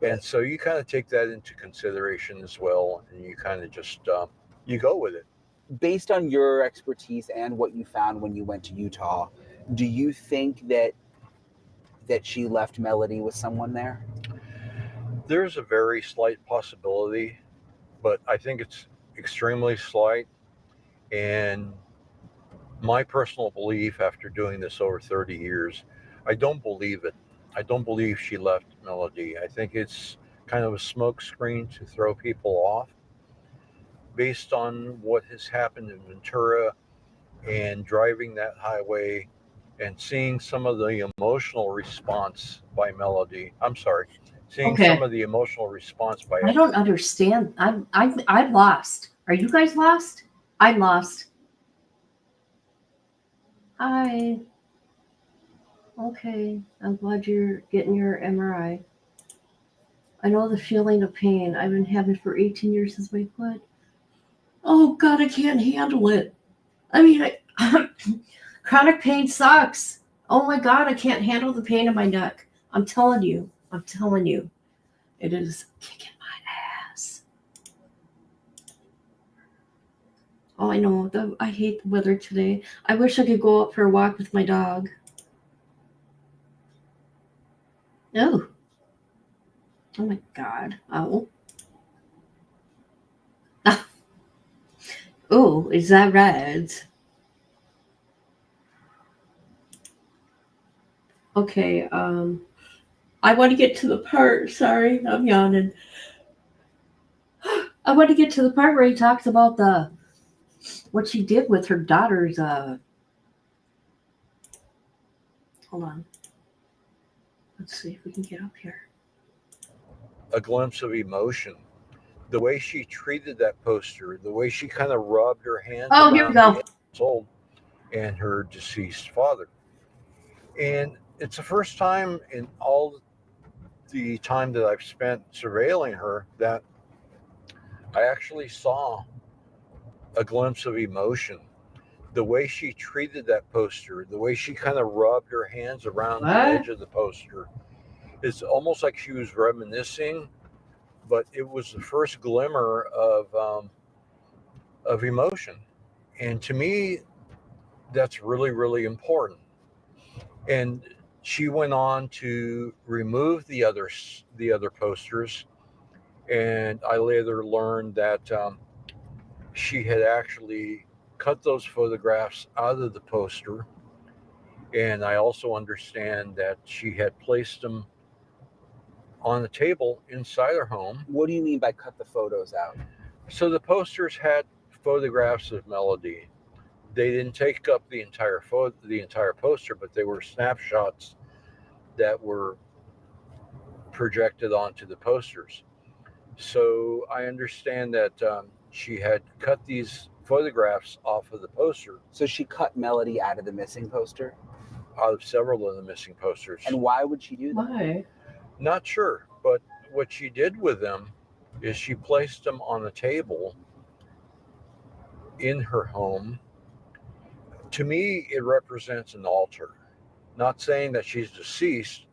Speaker 8: And so you kind of take that into consideration as well, and you kind of just you go with it.
Speaker 7: Based on your expertise and what you found when you went to Utah, do you think that she left Melodee with someone there?
Speaker 8: There's a very slight possibility, but I think it's extremely slight. And my personal belief after doing this over 30 years, I don't believe it. I don't believe she left Melodee. I think it's kind of a smokescreen to throw people off based on what has happened in Ventura and driving that highway and seeing some of the emotional response by Melodee. I'm sorry. Seeing some of the emotional response by
Speaker 2: I don't understand. I'm lost. Are you guys lost? I'm lost. Hi. Okay. I'm glad you're getting your MRI. I know the feeling of pain. I've been having it for 18 years since my foot. Oh God, I can't handle it. I mean, chronic pain sucks. Oh my God, I can't handle the pain in my neck. I'm telling you. It is kicking my ass. Oh, I know. I hate the weather today. I wish I could go out for a walk with my dog. Oh. Oh my God. Oh. Oh, is that right? Okay, I want to get to the part. Sorry, I'm yawning. I want to get to the part where he talks about what she did with her daughter's. Hold on. Let's see if we can get up here.
Speaker 8: A glimpse of emotion. The way she treated that poster, the way she kind of rubbed her hands.
Speaker 2: Oh, here we go.
Speaker 8: Old and her deceased father. And it's the first time in all the time that I've spent surveilling her that I actually saw a glimpse of emotion. The way she treated that poster, the way she kind of rubbed her hands around the edge of the poster, it's almost like she was reminiscing, but it was the first glimmer of emotion. And to me, that's really, really important. And she went on to remove the other posters, and I later learned that she had actually cut those photographs out of the poster. And I also understand that she had placed them on the table inside her home.
Speaker 7: What do you mean by cut the photos out?
Speaker 8: So the posters had photographs of Melodee. They didn't take up the entire poster, but they were snapshots that were projected onto the posters. So I understand that she had cut these photographs off of the poster.
Speaker 7: So she cut Melodee out of the missing poster?
Speaker 8: Out of several of the missing posters.
Speaker 7: And why would she do that?
Speaker 2: Why?
Speaker 8: Not sure, but what she did with them is she placed them on the table in her home. To me, it represents an altar. Not saying that she's deceased,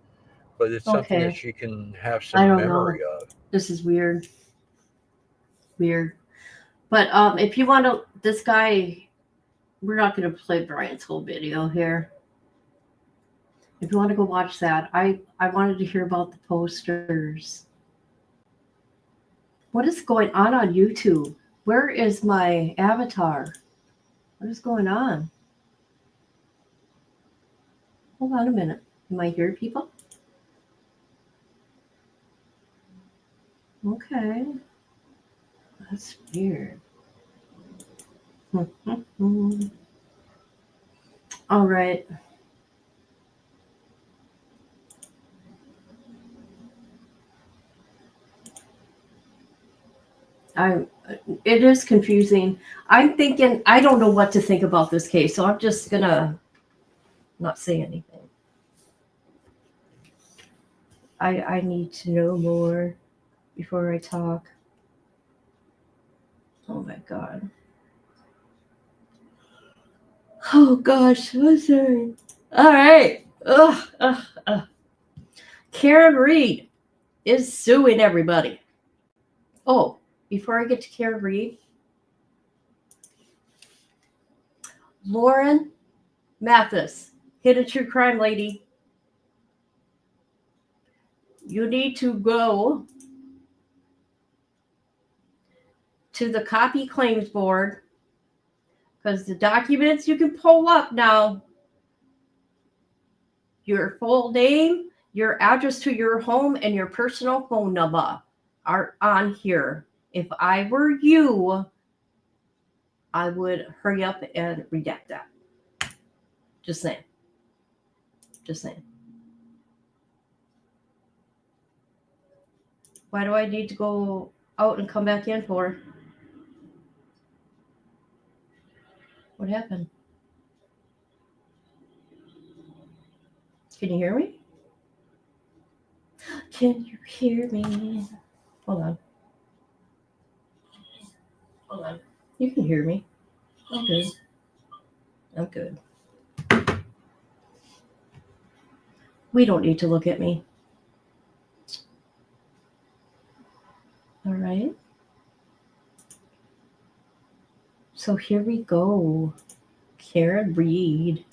Speaker 8: but it's something that she can have
Speaker 2: I
Speaker 8: some
Speaker 2: don't
Speaker 8: memory
Speaker 2: know.
Speaker 8: of.
Speaker 2: This is weird. Weird. But if you want to, this guy, we're not going to play Brian's whole video here. If you want to go watch that, I wanted to hear about the posters. What is going on YouTube? Where is my avatar? What is going on? Hold on a minute. Am I here, people? Okay. That's weird. All right. It is confusing. I'm thinking, I don't know what to think about this case, so I'm just gonna not say anything. I need to know more before I talk. Oh my God. Oh gosh, I'm sorry. All right. Karen Reed is suing everybody. Oh, before I get to Karen Reed, Lauren Mathis, hidden true crime lady. You need to go to the copy claims board because the documents you can pull up now, your full name, your address to your home, and your personal phone number are on here. If I were you, I would hurry up and redact that. Just saying. Just saying. Why do I need to go out and come back in for? What happened? Can you hear me? Can you hear me? Hold on. Hold on. You can hear me. I'm good. I'm good. We don't need to look at me. All right. So here we go. Karen Reed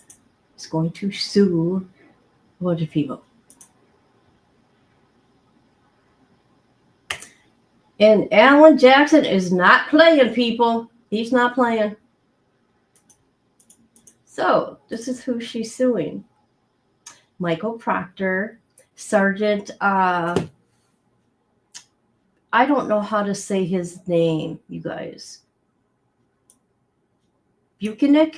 Speaker 2: is going to sue a bunch of people. And Alan Jackson is not playing, people. He's not playing. So this is who she's suing. Michael Proctor, Sergeant, I don't know how to say his name, you guys. Buchanan,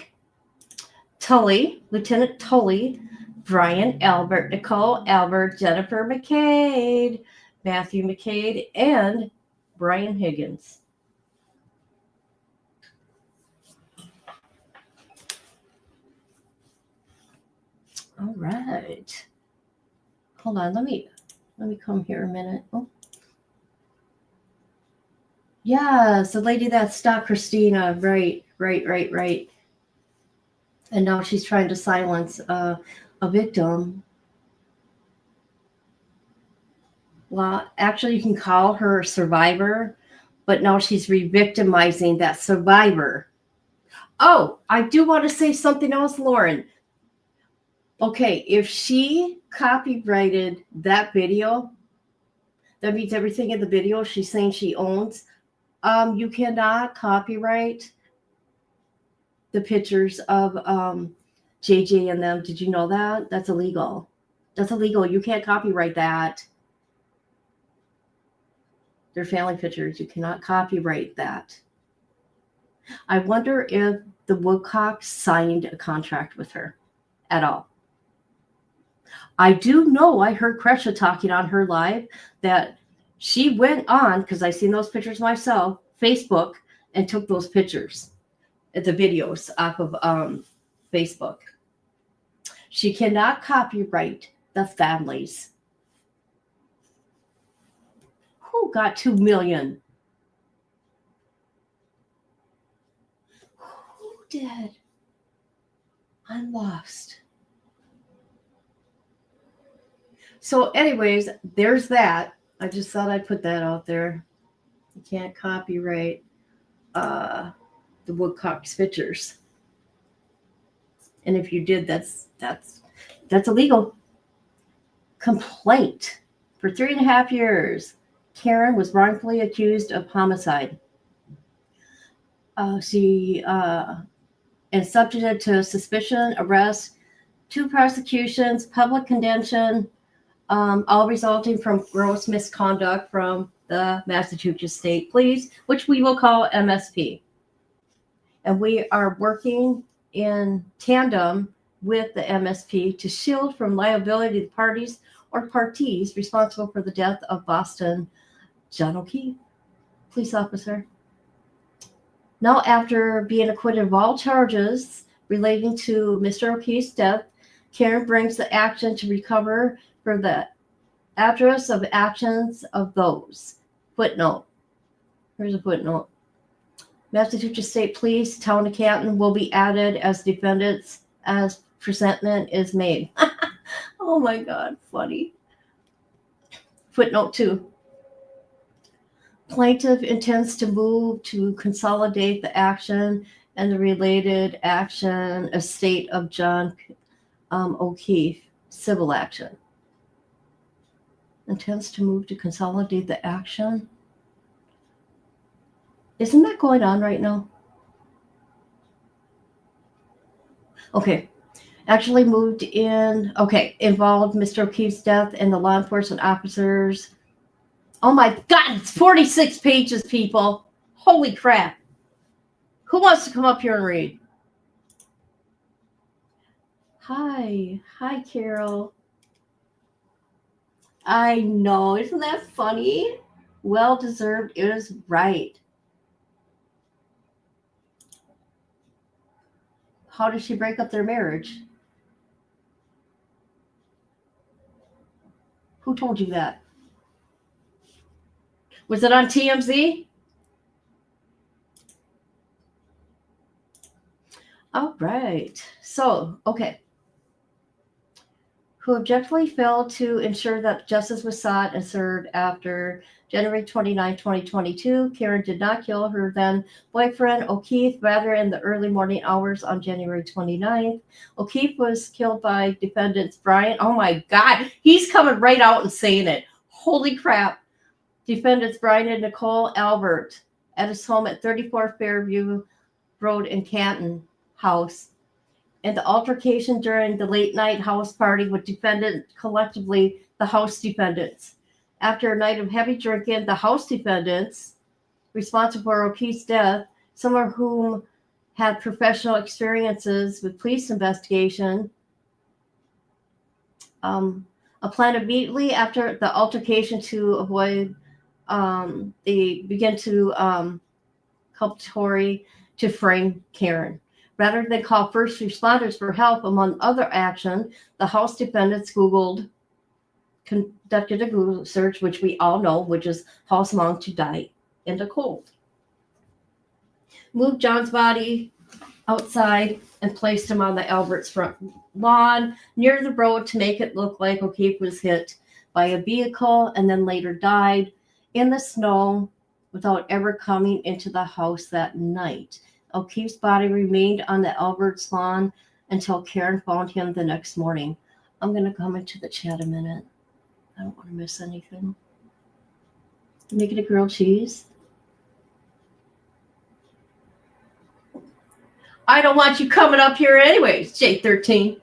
Speaker 2: Tully, Lieutenant Tully, Brian Albert, Nicole Albert, Jennifer McCade, Matthew McCade, and Brian Higgins. All right. Hold on. Let me come here a minute. Oh. Yes, the lady that stalked Christina. Right. And now she's trying to silence a victim. Well, actually, you can call her a survivor, but now she's re-victimizing that survivor. Oh, I do want to say something else, Lauren. Okay, if she copyrighted that video, that means everything in the video she's saying she owns. You cannot copyright the pictures of JJ and them. Did you know that? That's illegal. You can't copyright that. They're family pictures. You cannot copyright that. I wonder if the Woodcocks signed a contract with her at all. I do know I heard Kresha talking on her live that she went on, because I seen those pictures myself, Facebook, and took those pictures, the videos off of Facebook. She cannot copyright the families. Who got 2 million? Who did? I'm lost. So anyways, there's that. I just thought I'd put that out there. You can't copyright the Woodcock's pictures. And if you did, that's illegal. Complaint. For 3.5 years, Karen was wrongfully accused of homicide. She and subjected to suspicion, arrest, 2 prosecutions, public contention, all resulting from gross misconduct from the Massachusetts State Police, which we will call MSP. And we are working in tandem with the MSP to shield from liability the parties or parties responsible for the death of Boston John O'Keefe, police officer. Now, after being acquitted of all charges relating to Mr. O'Keefe's death, Karen brings the action to recover for the address of actions of those. Footnote. Here's a footnote. Massachusetts State Police, Town of Canton will be added as defendants as presentment is made. Oh my God, funny. Footnote 2. Plaintiff intends to move to consolidate the action and the related action estate of John O'Keefe, civil action. Intends to move to consolidate the action. Isn't that going on right now? Okay. Actually moved in. Okay. Involved Mr. O'Keefe's death and the law enforcement officers. Oh my God. It's 46 pages, people. Holy crap. Who wants to come up here and read? Hi. Hi, Carol. I know. Isn't that funny? Well deserved is right. How did she break up their marriage? Who told you that? Was it on TMZ? All right. So, okay. Who objectively failed to ensure that justice was sought and served after January 29, 2022. Karen did not kill her then boyfriend O'Keefe, rather in the early morning hours on January 29th. O'Keefe was killed by defendants Brian. Oh my God, he's coming right out and saying it. Holy crap. Defendants Brian and Nicole Albert at his home at 34 Fairview Road in Canton House. And the altercation during the late night house party with defendants, collectively the house defendants. After a night of heavy drinking, the house defendants responsible for O'Keefe's death, some of whom had professional experiences with police investigation, a plan immediately after the altercation to avoid, they began to culpatory to frame Karen. rather than call first responders for help, among other action, the House defendants conducted a Google search, which we all know, which is how long to die in the cold. Moved John's body outside and placed him on the Albert's front lawn near the road to make it look like O'Keefe was hit by a vehicle and then later died in the snow without ever coming into the house that night. O'Keefe's body remained on the Albert's lawn until Karen found him the next morning. I'm going to come into the chat a minute. I don't want to miss anything. Make it a grilled cheese. I don't want you coming up here anyways, J13.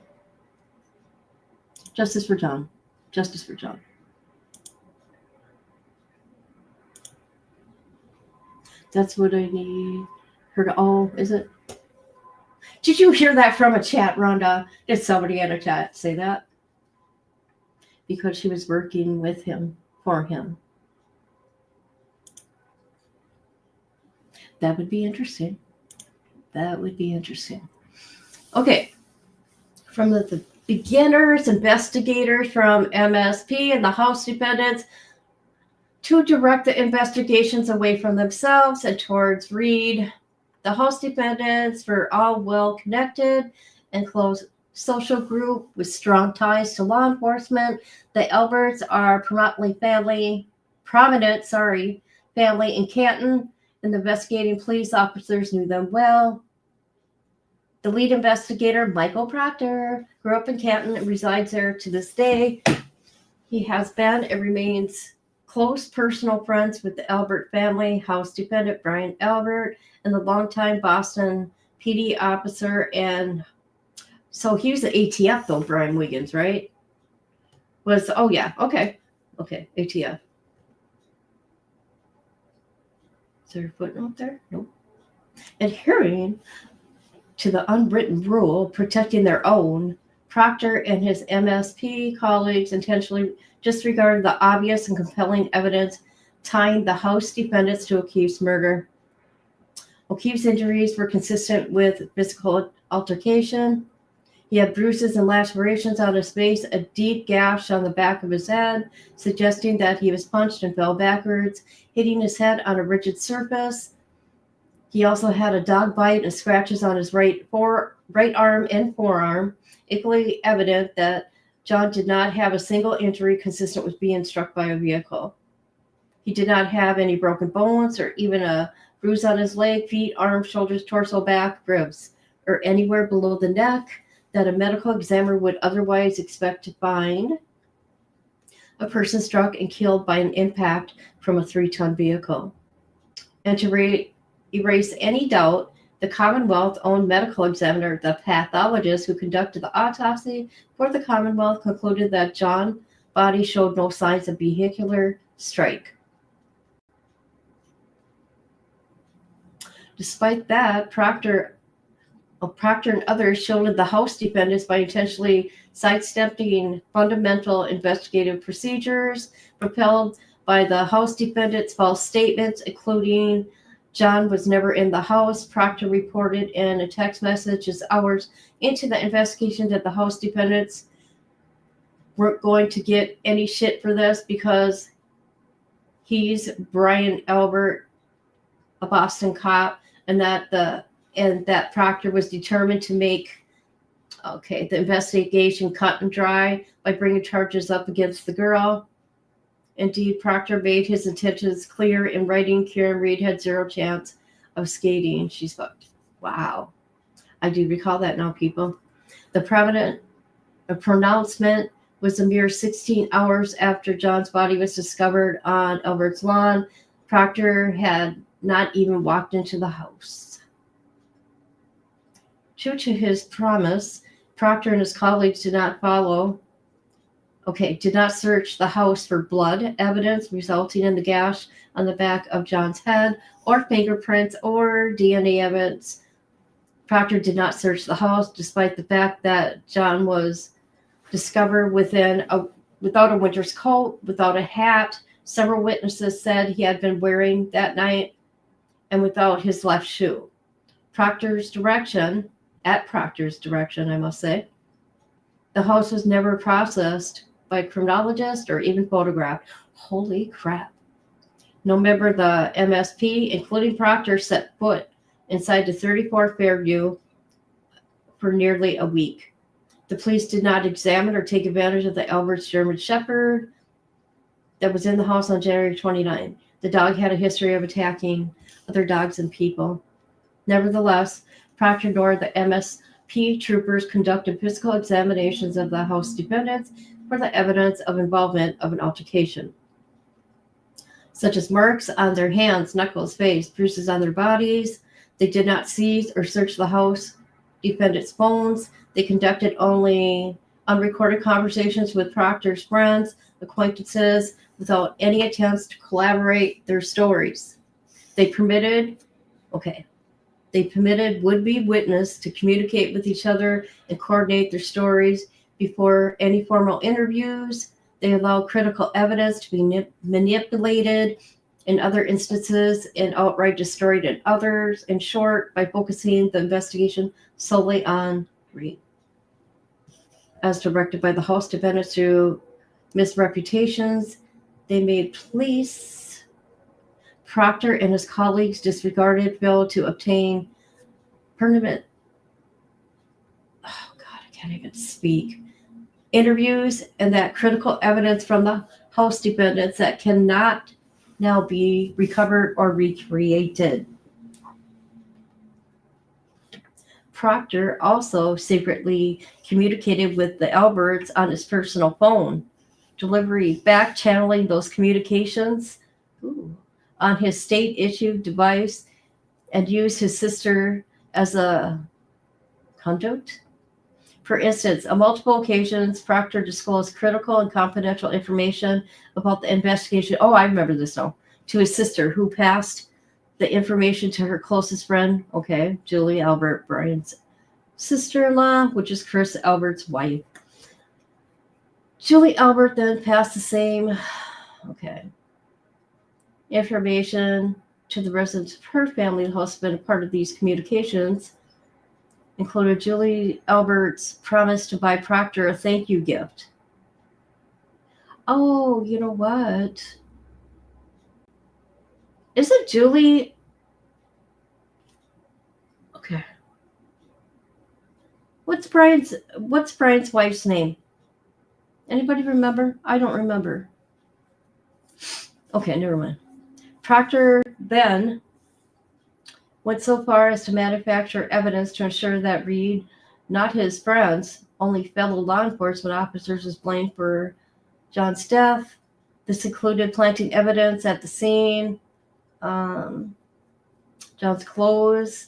Speaker 2: Justice for John. Justice for John. That's what I need her to. Oh, is it? Did you hear that from a chat, Rhonda? Did somebody in a chat say that? Because she was working with him, for him. That would be interesting. That would be interesting. Okay. From the beginners, investigators from MSP and the House defendants to direct the investigations away from themselves and towards Reed. The House defendants were all well connected and close social group with strong ties to law enforcement. The Alberts are prominent family in Canton, and the investigating police officers knew them well. The lead investigator, Michael Proctor, grew up in Canton and resides there to this day. He has been and remains close personal friends with the Albert family, House defendant Brian Albert, and the longtime Boston PD officer. And so he was the ATF though, Brian Wiggins, right? Okay, ATF. Is there a footnote there? Nope. Adhering to the unwritten rule protecting their own, Proctor and his MSP colleagues intentionally disregarded the obvious and compelling evidence tying the House defendants to O'Keefe's murder. O'Keefe's injuries were consistent with physical altercation. He had bruises and lacerations on his face, a deep gash on the back of his head, suggesting that he was punched and fell backwards, hitting his head on a rigid surface. He also had a dog bite and scratches on his right arm and forearm, equally evident that John did not have a single injury consistent with being struck by a vehicle. He did not have any broken bones or even a bruise on his leg, feet, arms, shoulders, torso, back, ribs, or anywhere below the neck that a medical examiner would otherwise expect to find a person struck and killed by an impact from a 3-ton vehicle. And to erase any doubt, the Commonwealth-owned medical examiner, the pathologist who conducted the autopsy for the Commonwealth, concluded that John's body showed no signs of vehicular strike. Despite that, Proctor and others shielded the House defendants by intentionally sidestepping fundamental investigative procedures, propelled by the House defendants' false statements, including John was never in the house. Proctor reported in a text message just hours into the investigation that the House defendants weren't going to get any shit for this because he's Brian Albert, a Boston cop, and that Proctor was determined to make the investigation cut and dry by bringing charges up against the girl. Indeed, Proctor made his intentions clear in writing. Karen Reed had zero chance of skating. She's fucked. Wow. I do recall that now, people. The pronouncement was a mere 16 hours after John's body was discovered on Albert's lawn. Proctor had not even walked into the house. True to his promise, Proctor and his colleagues did not search the house for blood evidence resulting in the gash on the back of John's head, or fingerprints, or DNA evidence. Proctor did not search the house, despite the fact that John was discovered without a winter's coat, without a hat. Several witnesses said he had been wearing that night, and without his left shoe. Proctor's direction at Proctor's direction, I must say. The house was never processed by a criminologist or even photographed. Holy crap. No member of the MSP, including Proctor, set foot inside the 34 Fairview for nearly a week. The police did not examine or take advantage of the Albert's German Shepherd that was in the house on January 29. The dog had a history of attacking other dogs and people. Nevertheless, Proctor nor the MSP troopers conducted physical examinations of the house defendants for the evidence of involvement of an altercation, such as marks on their hands, knuckles, face, bruises on their bodies. They did not seize or search the house defendants' phones. They conducted only unrecorded conversations with Proctor's friends, acquaintances, without any attempts to collaborate their stories. They permitted would-be witness to communicate with each other and coordinate their stories before any formal interviews. They allowed critical evidence to be manipulated in other instances and outright destroyed in others. In short, by focusing the investigation solely on Reed, as directed by the house defendants through misreputations, they made police. Proctor and his colleagues disregarded, failed to obtain permanent, I can't even speak, interviews, and that critical evidence from the house defendants that cannot now be recovered or recreated. Proctor also secretly communicated with the Alberts on his personal phone, back channeling those communications on his state-issued device, and used his sister as a conduit. For instance, on multiple occasions, Proctor disclosed critical and confidential information about the investigation. Oh, I remember this now. To his sister, who passed the information to her closest friend, Julie Albert, Brian's sister-in-law, which is Chris Albert's wife. Julie Albert then passed the same, information to the residents of her family who has been a part of these communications, included Julie Albert's promise to buy Proctor a thank you gift. Oh, you know what? Isn't Julie... What's Brian's wife's name? Anybody remember? I don't remember. Okay, never mind. Proctor then went so far as to manufacture evidence to ensure that Reed, not his friends, only fellow law enforcement officers, was blamed for John's death. This included planting evidence at the scene, John's clothes,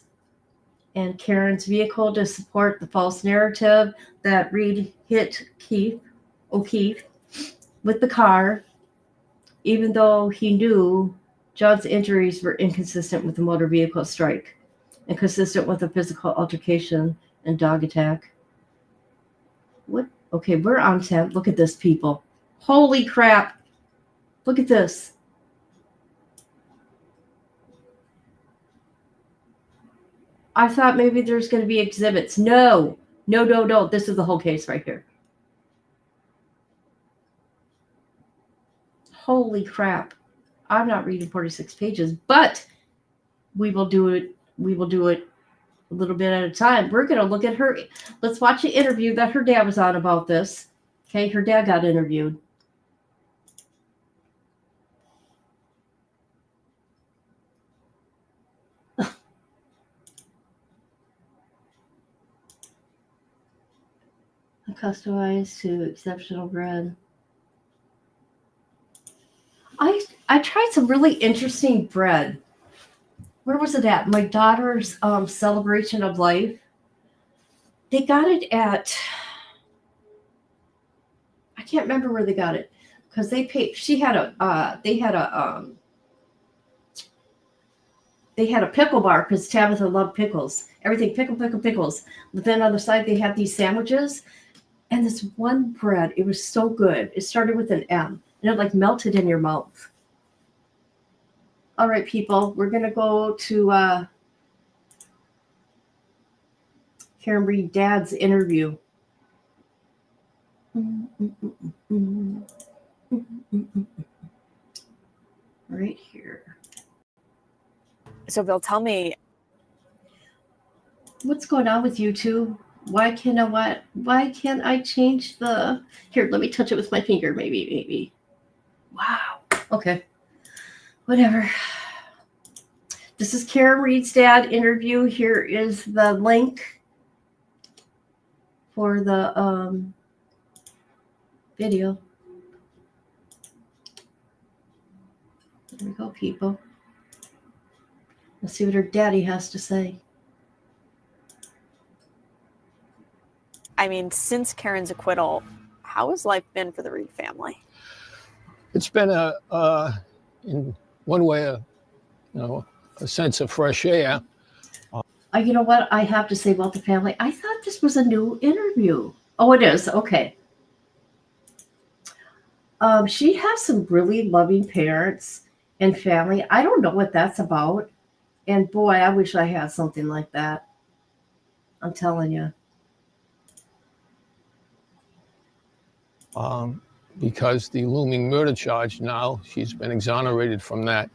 Speaker 2: and Karen's vehicle to support the false narrative that Reed hit O'Keefe with the car, even though he knew John's injuries were inconsistent with the motor vehicle strike and consistent with a physical altercation and dog attack. What? Okay, we're on 10. Look at this, people. Holy crap. Look at this. I thought maybe there's going to be exhibits. No. This is the whole case right here. Holy crap. I'm not reading 46 pages, but we will do it. We will do it a little bit at a time. We're going to look at her. Let's watch the interview that her dad was on about this. Okay, her dad got interviewed. Customized to exceptional bread. I tried some really interesting bread. Where was it at? My daughter's celebration of life. They got it at, I can't remember where they got it because they paid. They had a pickle bar because Tabitha loved pickles. Everything pickles. But then on the side they had these sandwiches. And this one bread, it was so good. It started with an M, and it like melted in your mouth. All right, people, we're going to go to Karen Reed dad's interview. Right here.
Speaker 3: So Bill, tell me,
Speaker 2: What's going on with you two? Why can't I change the here, let me touch it with my finger, maybe. Wow. Okay. Whatever. This is Karen Reed's dad interview. Here is the link for the video. There we go, people. Let's see what her daddy has to say.
Speaker 3: I mean, since Karen's acquittal, how has life been for the Reed family?
Speaker 9: It's been in one way, a sense of fresh air.
Speaker 2: You know what I have to say about the family? I thought this was a new interview. Oh, it is. Okay. She has some really loving parents and family. I don't know what that's about. And boy, I wish I had something like that. I'm telling you.
Speaker 9: Because the looming murder charge now, she's been exonerated from that.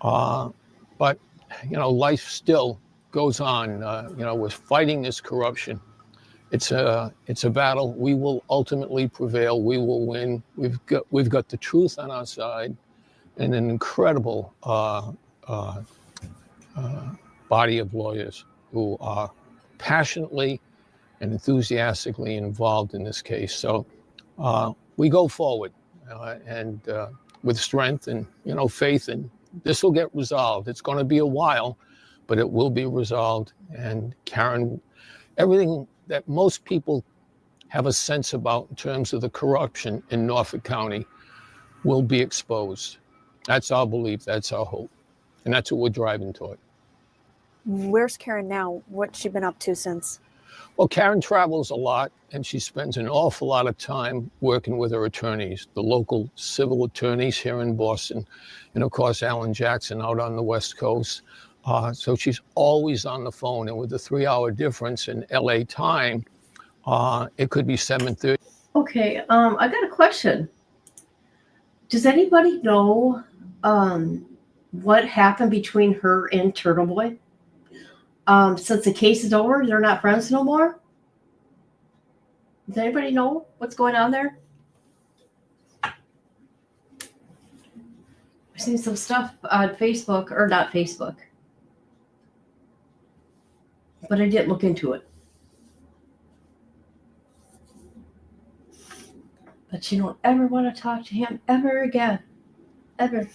Speaker 9: But, life still goes on. We're fighting this corruption. It's a battle. We will ultimately prevail. We will win. We've got the truth on our side and an incredible body of lawyers who are passionately and enthusiastically involved in this case. So we go forward and with strength and faith, and this will get resolved. It's going to be a while, but it will be resolved. And Karen, everything that most people have a sense about in terms of the corruption in Norfolk County will be exposed. That's our belief, that's our hope, and that's what we're driving toward.
Speaker 3: Where's Karen now? What's she been up to since?
Speaker 9: Well, Karen travels a lot, and she spends an awful lot of time working with her attorneys, the local civil attorneys here in Boston, and of course, Alan Jackson out on the West Coast. So she's always on the phone, and with the 3-hour difference in LA time, it could be 7:30.
Speaker 2: Okay, I got a question. Does anybody know what happened between her and Turtle Boy? Since the case is over, they're not friends no more? Does anybody know what's going on there? I've seen some stuff on Facebook, or not Facebook, but I didn't look into it. But you don't ever want to talk to him ever again. Ever.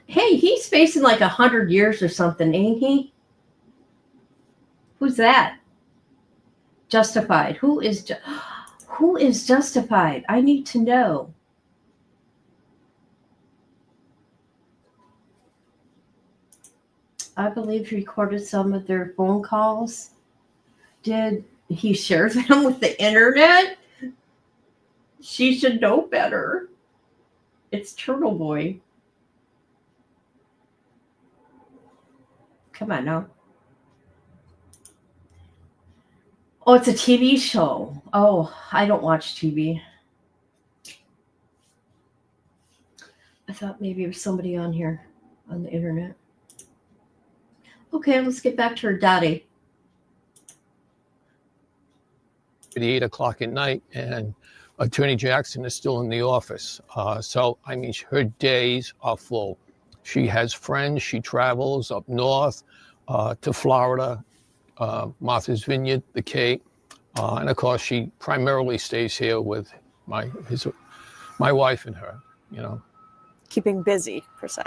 Speaker 2: Hey, he's facing like 100 years or something, ain't he? Who's that? Justified. Who is Justified? I need to know. I believe he recorded some of their phone calls. Did he share them with the internet? She should know better. It's Turtle Boy. Come on now. Oh, it's a TV show. Oh, I don't watch TV. I thought maybe it was somebody on here on the internet. Okay, let's get back to her daddy.
Speaker 9: At 8 o'clock at night, and Attorney Jackson is still in the office. So, I mean, her days are full. She has friends. She travels up north to Florida, Martha's Vineyard, the Cape. And of course, she primarily stays here with my wife and her,
Speaker 3: Keeping busy, per se.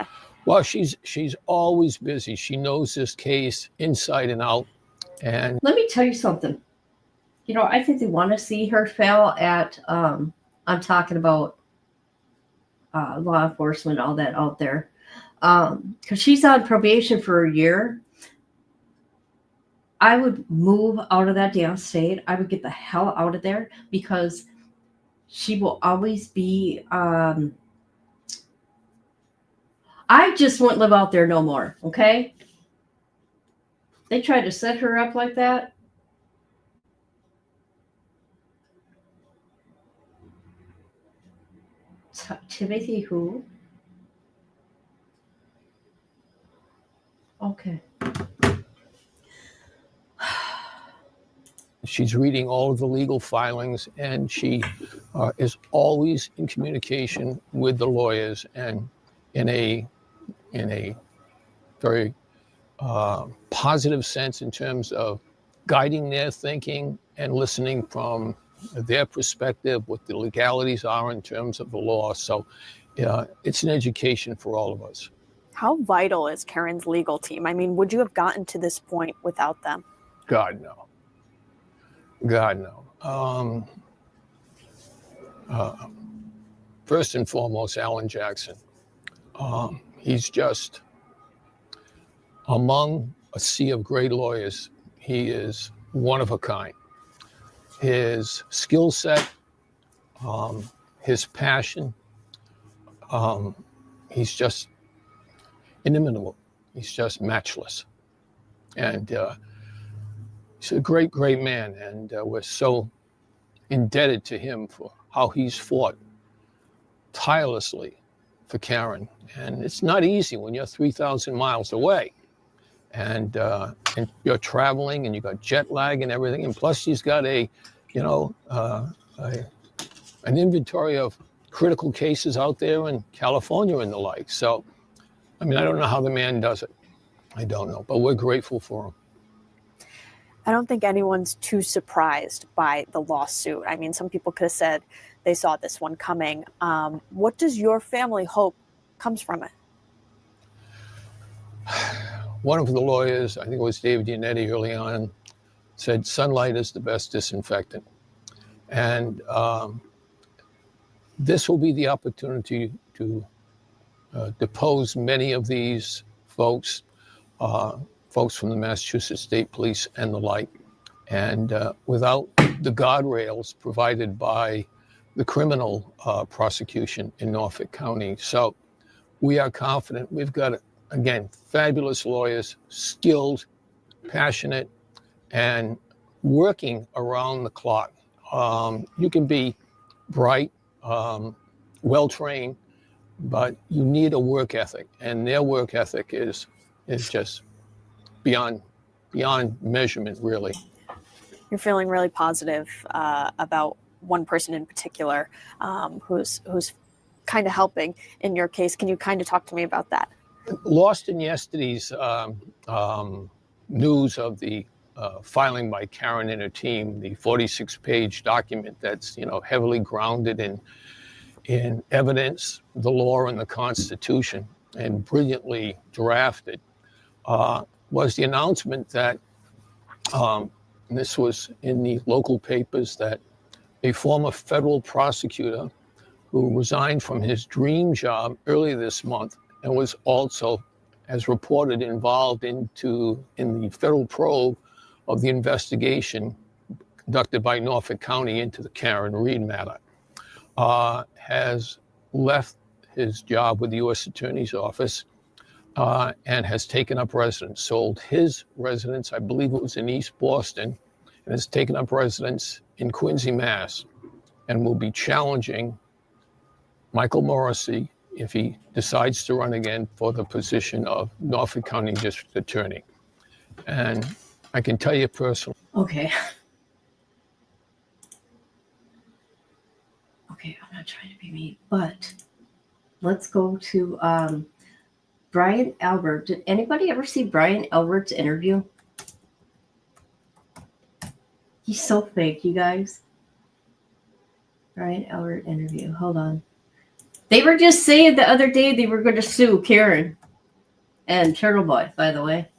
Speaker 9: Well, she's always busy. She knows this case inside and out. And
Speaker 2: let me tell you something. I think they want to see her fail at, I'm talking about law enforcement, all that out there. Because she's on probation for a year. I would move out of that damn state. I would get the hell out of there because she will always be, I just wouldn't live out there no more, okay? They tried to set her up like that. Timothy who? Okay.
Speaker 9: She's reading all of the legal filings, and she is always in communication with the lawyers, and in a very positive sense in terms of guiding their thinking and listening from their perspective, what the legalities are in terms of the law. So it's an education for all of us.
Speaker 10: How vital is Karen's legal team? I mean, would you have gotten to this point without them?
Speaker 9: God, no. God, no. First and foremost, Alan Jackson. He's just among a sea of great lawyers. He is one of a kind. His skill set, his passion, he's just inimitable. He's just matchless. And he's a great, great man. And we're so indebted to him for how he's fought tirelessly for Karen. And it's not easy when you're 3,000 miles away. And you're traveling, and you got jet lag and everything. And plus she's got an inventory of critical cases out there in California and the like. So, I mean, I don't know how the man does it. I don't know, but we're grateful for him.
Speaker 10: I don't think anyone's too surprised by the lawsuit. I mean, some people could have said they saw this one coming. What does your family hope comes from it?
Speaker 9: One of the lawyers, I think it was David Yannetti early on, said sunlight is the best disinfectant. And this will be the opportunity to depose many of these folks, folks from the Massachusetts State Police and the like. And without the guardrails provided by the criminal prosecution in Norfolk County. So we are confident. We've got, again, fabulous lawyers, skilled, passionate, and working around the clock. You can be bright, well-trained, but you need a work ethic, and their work ethic is just beyond measurement, really.
Speaker 10: You're feeling really positive about one person in particular who's kind of helping in your case. Can you kind of talk to me about that?
Speaker 9: Lost in yesterday's news of the filing by Karen and her team, the 46-page document that's heavily grounded in evidence, the law, and the Constitution, and brilliantly drafted, was the announcement that, and this was in the local papers, that a former federal prosecutor who resigned from his dream job earlier this month and was also, as reported, involved in the federal probe of the investigation conducted by Norfolk County into the Karen Reed matter, has left his job with the U.S. Attorney's Office and has taken up residence, sold his residence, I believe it was in East Boston, and has taken up residence in Quincy, Mass, and will be challenging Michael Morrissey if he decides to run again for the position of Norfolk County District Attorney. And I can tell you personally.
Speaker 2: Okay. Okay, I'm not trying to be mean, but let's go to Brian Albert. Did anybody ever see Brian Albert's interview? He's so fake, you guys. Brian Albert interview. Hold on. They were just saying the other day they were going to sue Karen and Turtle Boy, by the way.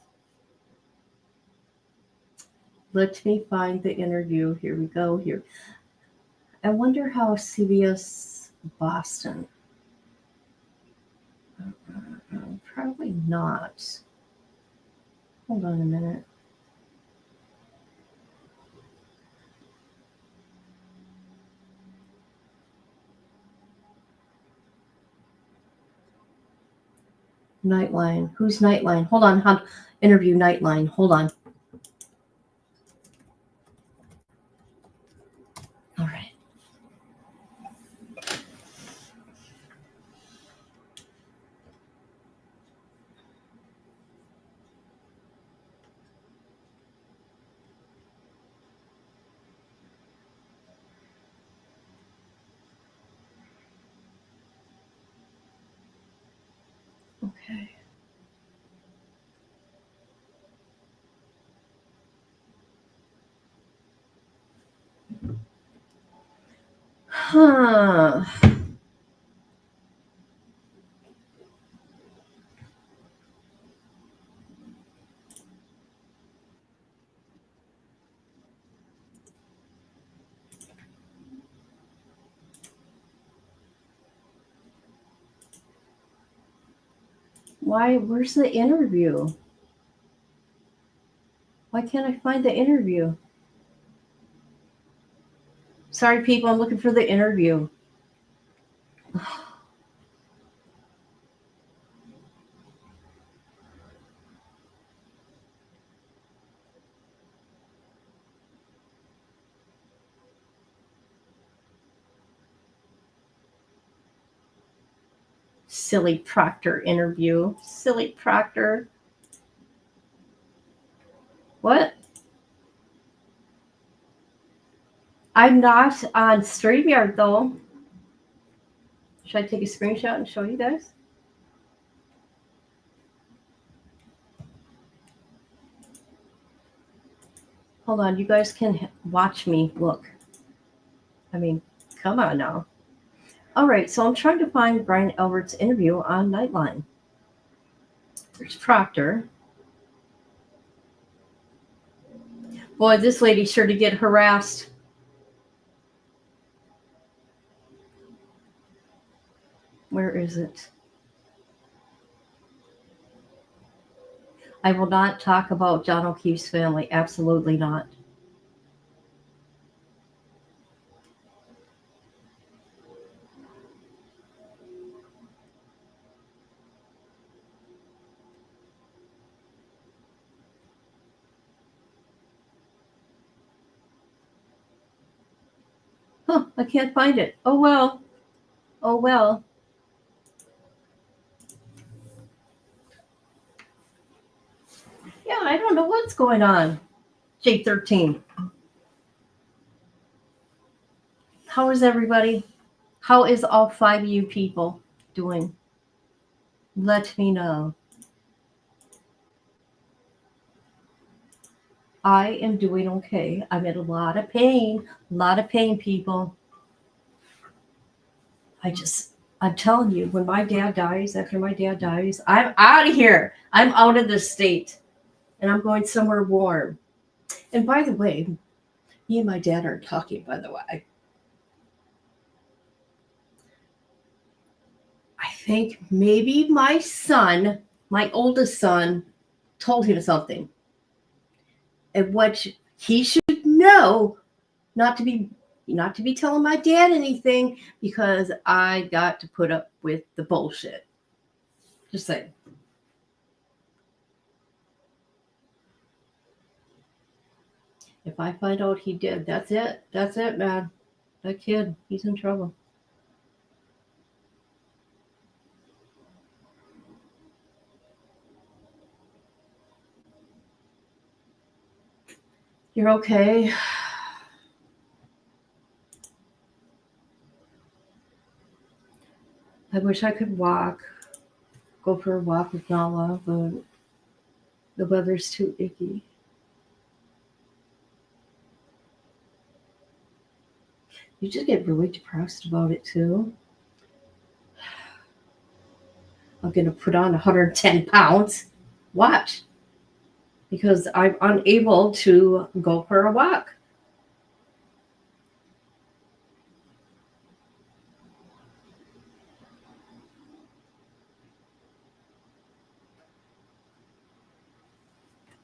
Speaker 2: Let me find the interview. Here we go. Here. I wonder how CBS Boston. Probably not. Hold on a minute. Nightline. Who's Nightline? Hold on. Interview Nightline. Hold on. All right. Okay. Huh. Why? Where's the interview? Why can't I find the interview? Sorry, people, I'm looking for the interview. Silly Proctor interview. Silly Proctor. What? I'm not on StreamYard though. Should I take a screenshot and show you guys? Hold on, you guys can watch me look. I mean, come on now. All right, so I'm trying to find Brian Elbert's interview on Nightline. There's Proctor. Boy, this lady's sure to get harassed. Where is it? I will not talk about John O'Keefe's family. Absolutely not. Huh, I can't find it. Oh, well. Oh, well. Yeah, I don't know what's going on. J13. How is everybody? How is all 5 of you people doing? Let me know. I am doing okay. I'm in a lot of pain. A lot of pain, people. I'm telling you, when my dad dies, after my dad dies, I'm out of here. I'm out of this state. And I'm going somewhere warm. And by the way, me and my dad are talking, by the way. I think maybe my son, my oldest son, told him something. And what he should know, not to be telling my dad anything, because I got to put up with the bullshit. Just saying. If I find out he did, that's it. That's it, man. That kid, he's in trouble. You're okay. I wish I could go for a walk with Nala, but the weather's too icky. You just get really depressed about it too. I'm going to put on 110 pounds. Watch. Because I'm unable to go for a walk.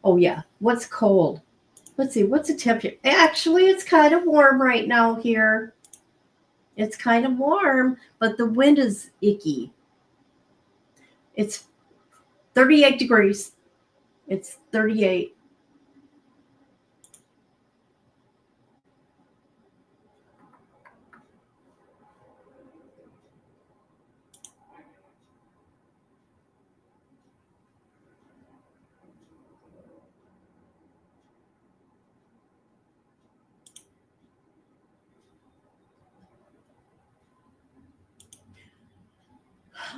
Speaker 2: Oh, yeah. What's cold? Let's see. What's the temperature? Actually, it's kind of warm right now here. It's kind of warm, but the wind is icky. It's 38 degrees. It's 38.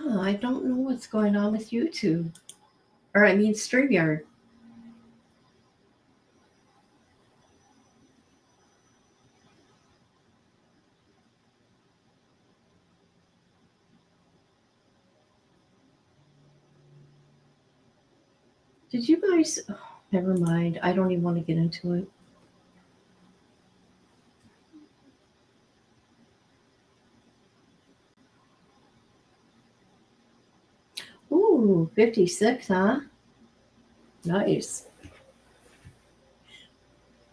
Speaker 2: Yeah, I don't know what's going on with YouTube. Or I mean StreamYard. Did you guys? Oh, never mind. I don't even want to get into it. Ooh, 56, huh? Nice.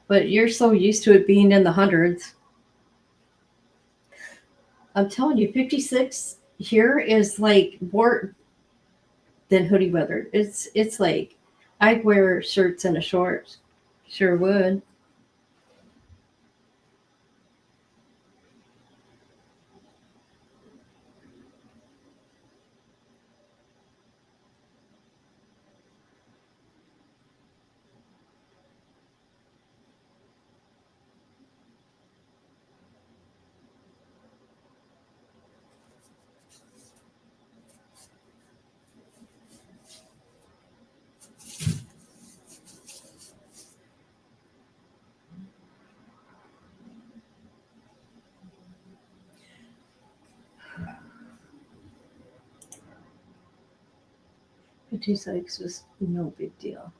Speaker 2: But you're so used to it being in the hundreds. I'm telling you, 56 here is like more than hoodie weather. It's like I'd wear shirts and a shorts. Sure would. Sykes was no big deal.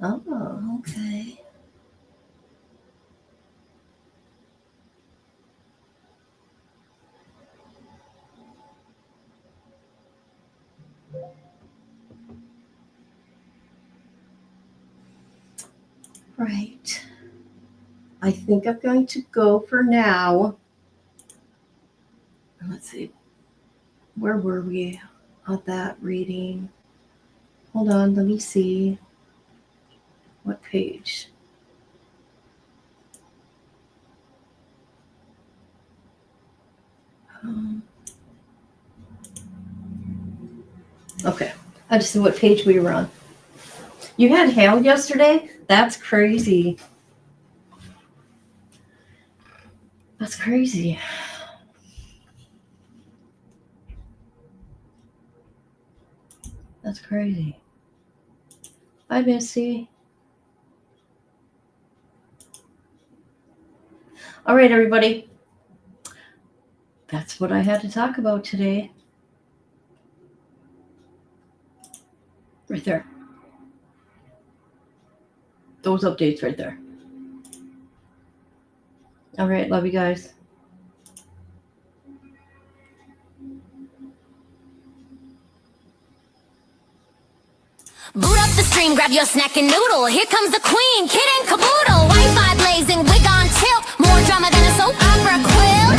Speaker 2: Oh, okay. Right. I think I'm going to go for now. Let's see. Where were we on that reading? Hold on, let me see. What page? Okay, I just see what page we were on. You had hail yesterday? That's crazy. That's crazy. That's crazy. Bye, Missy. All right, everybody. That's what I had to talk about today. Right there. Those updates right there. All right, love you guys.
Speaker 11: Boot up the stream, grab your snack and noodle. Here comes the queen, kid and caboodle. Wi-Fi blazing, wig on tilt. More drama than a soap opera quilt.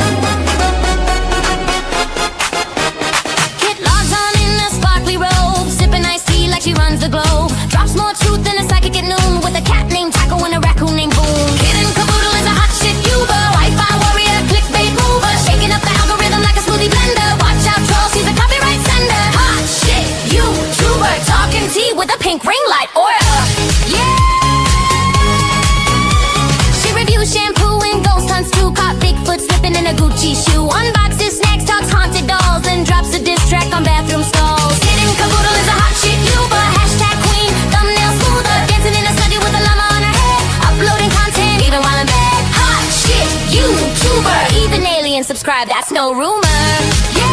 Speaker 11: Kid logs on in a sparkly robe, sipping iced tea like she runs the globe. Drops more truth than a psychic at noon, with a cat named Taco and a raccoon named Boom. Kid and caboodle is a hot shit Uber, Wi-Fi warrior, clickbait mover, shaking up the algorithm like a smoothie blender. Watch out, troll, she's a copyright sender. Hot shit YouTuber, talking tea with a pink ring light aura. Yeah. She reviews shampoo and ghost hunts too. Caught Bigfoot slipping in a Gucci shoe. Unboxes snacks, talks haunted dolls, and drops a diss track on bathroom stalls. Kid and caboodle is a hot shit YouTuber. Hashtag queen, thumbnail smoother, dancing in a study with a llama on her head. Uploading content even while in bed. Hot shit YouTuber. Even aliens subscribe, that's no rumor. Yeah.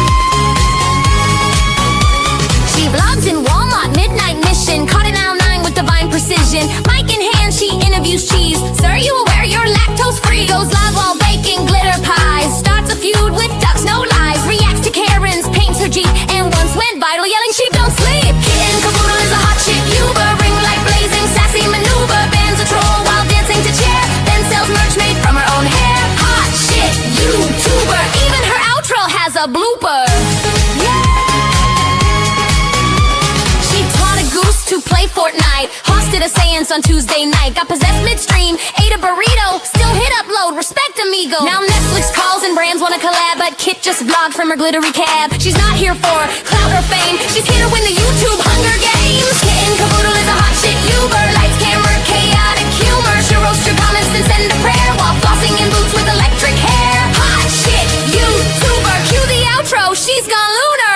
Speaker 11: She vlogs in Walmart, midnight mission. Caught in aisle 9 with divine precision. Mic in hand, she interviews cheese. Sir, you aware you're lactose free? Goes live while baking glitter pies. Starts a feud with ducks, no lies. Reacts to Karen's, paints her Jeep, and once went viral yelling sheep don't sleep. Kid and caboodle is a hot shit Uber. Ring light blazing, sassy maneuver. Bans a troll while dancing to chair. Then sells merch made from her own hair. Hot shit YouTuber. Even her outro has a blooper. Yeah. To play Fortnite, hosted a seance on Tuesday night. Got possessed midstream, ate a burrito. Still hit upload, respect amigo. Now Netflix calls and brands wanna collab, but Kit just vlogged from her glittery cab. She's not here for clout or fame, she's here to win the YouTube Hunger Games. Kit and caboodle is a hot shit Uber. Lights, camera, chaotic humor. She'll roast your comments and send a prayer while flossing in boots with electric hair. Hot shit YouTuber, cue the outro. She's gone lunar.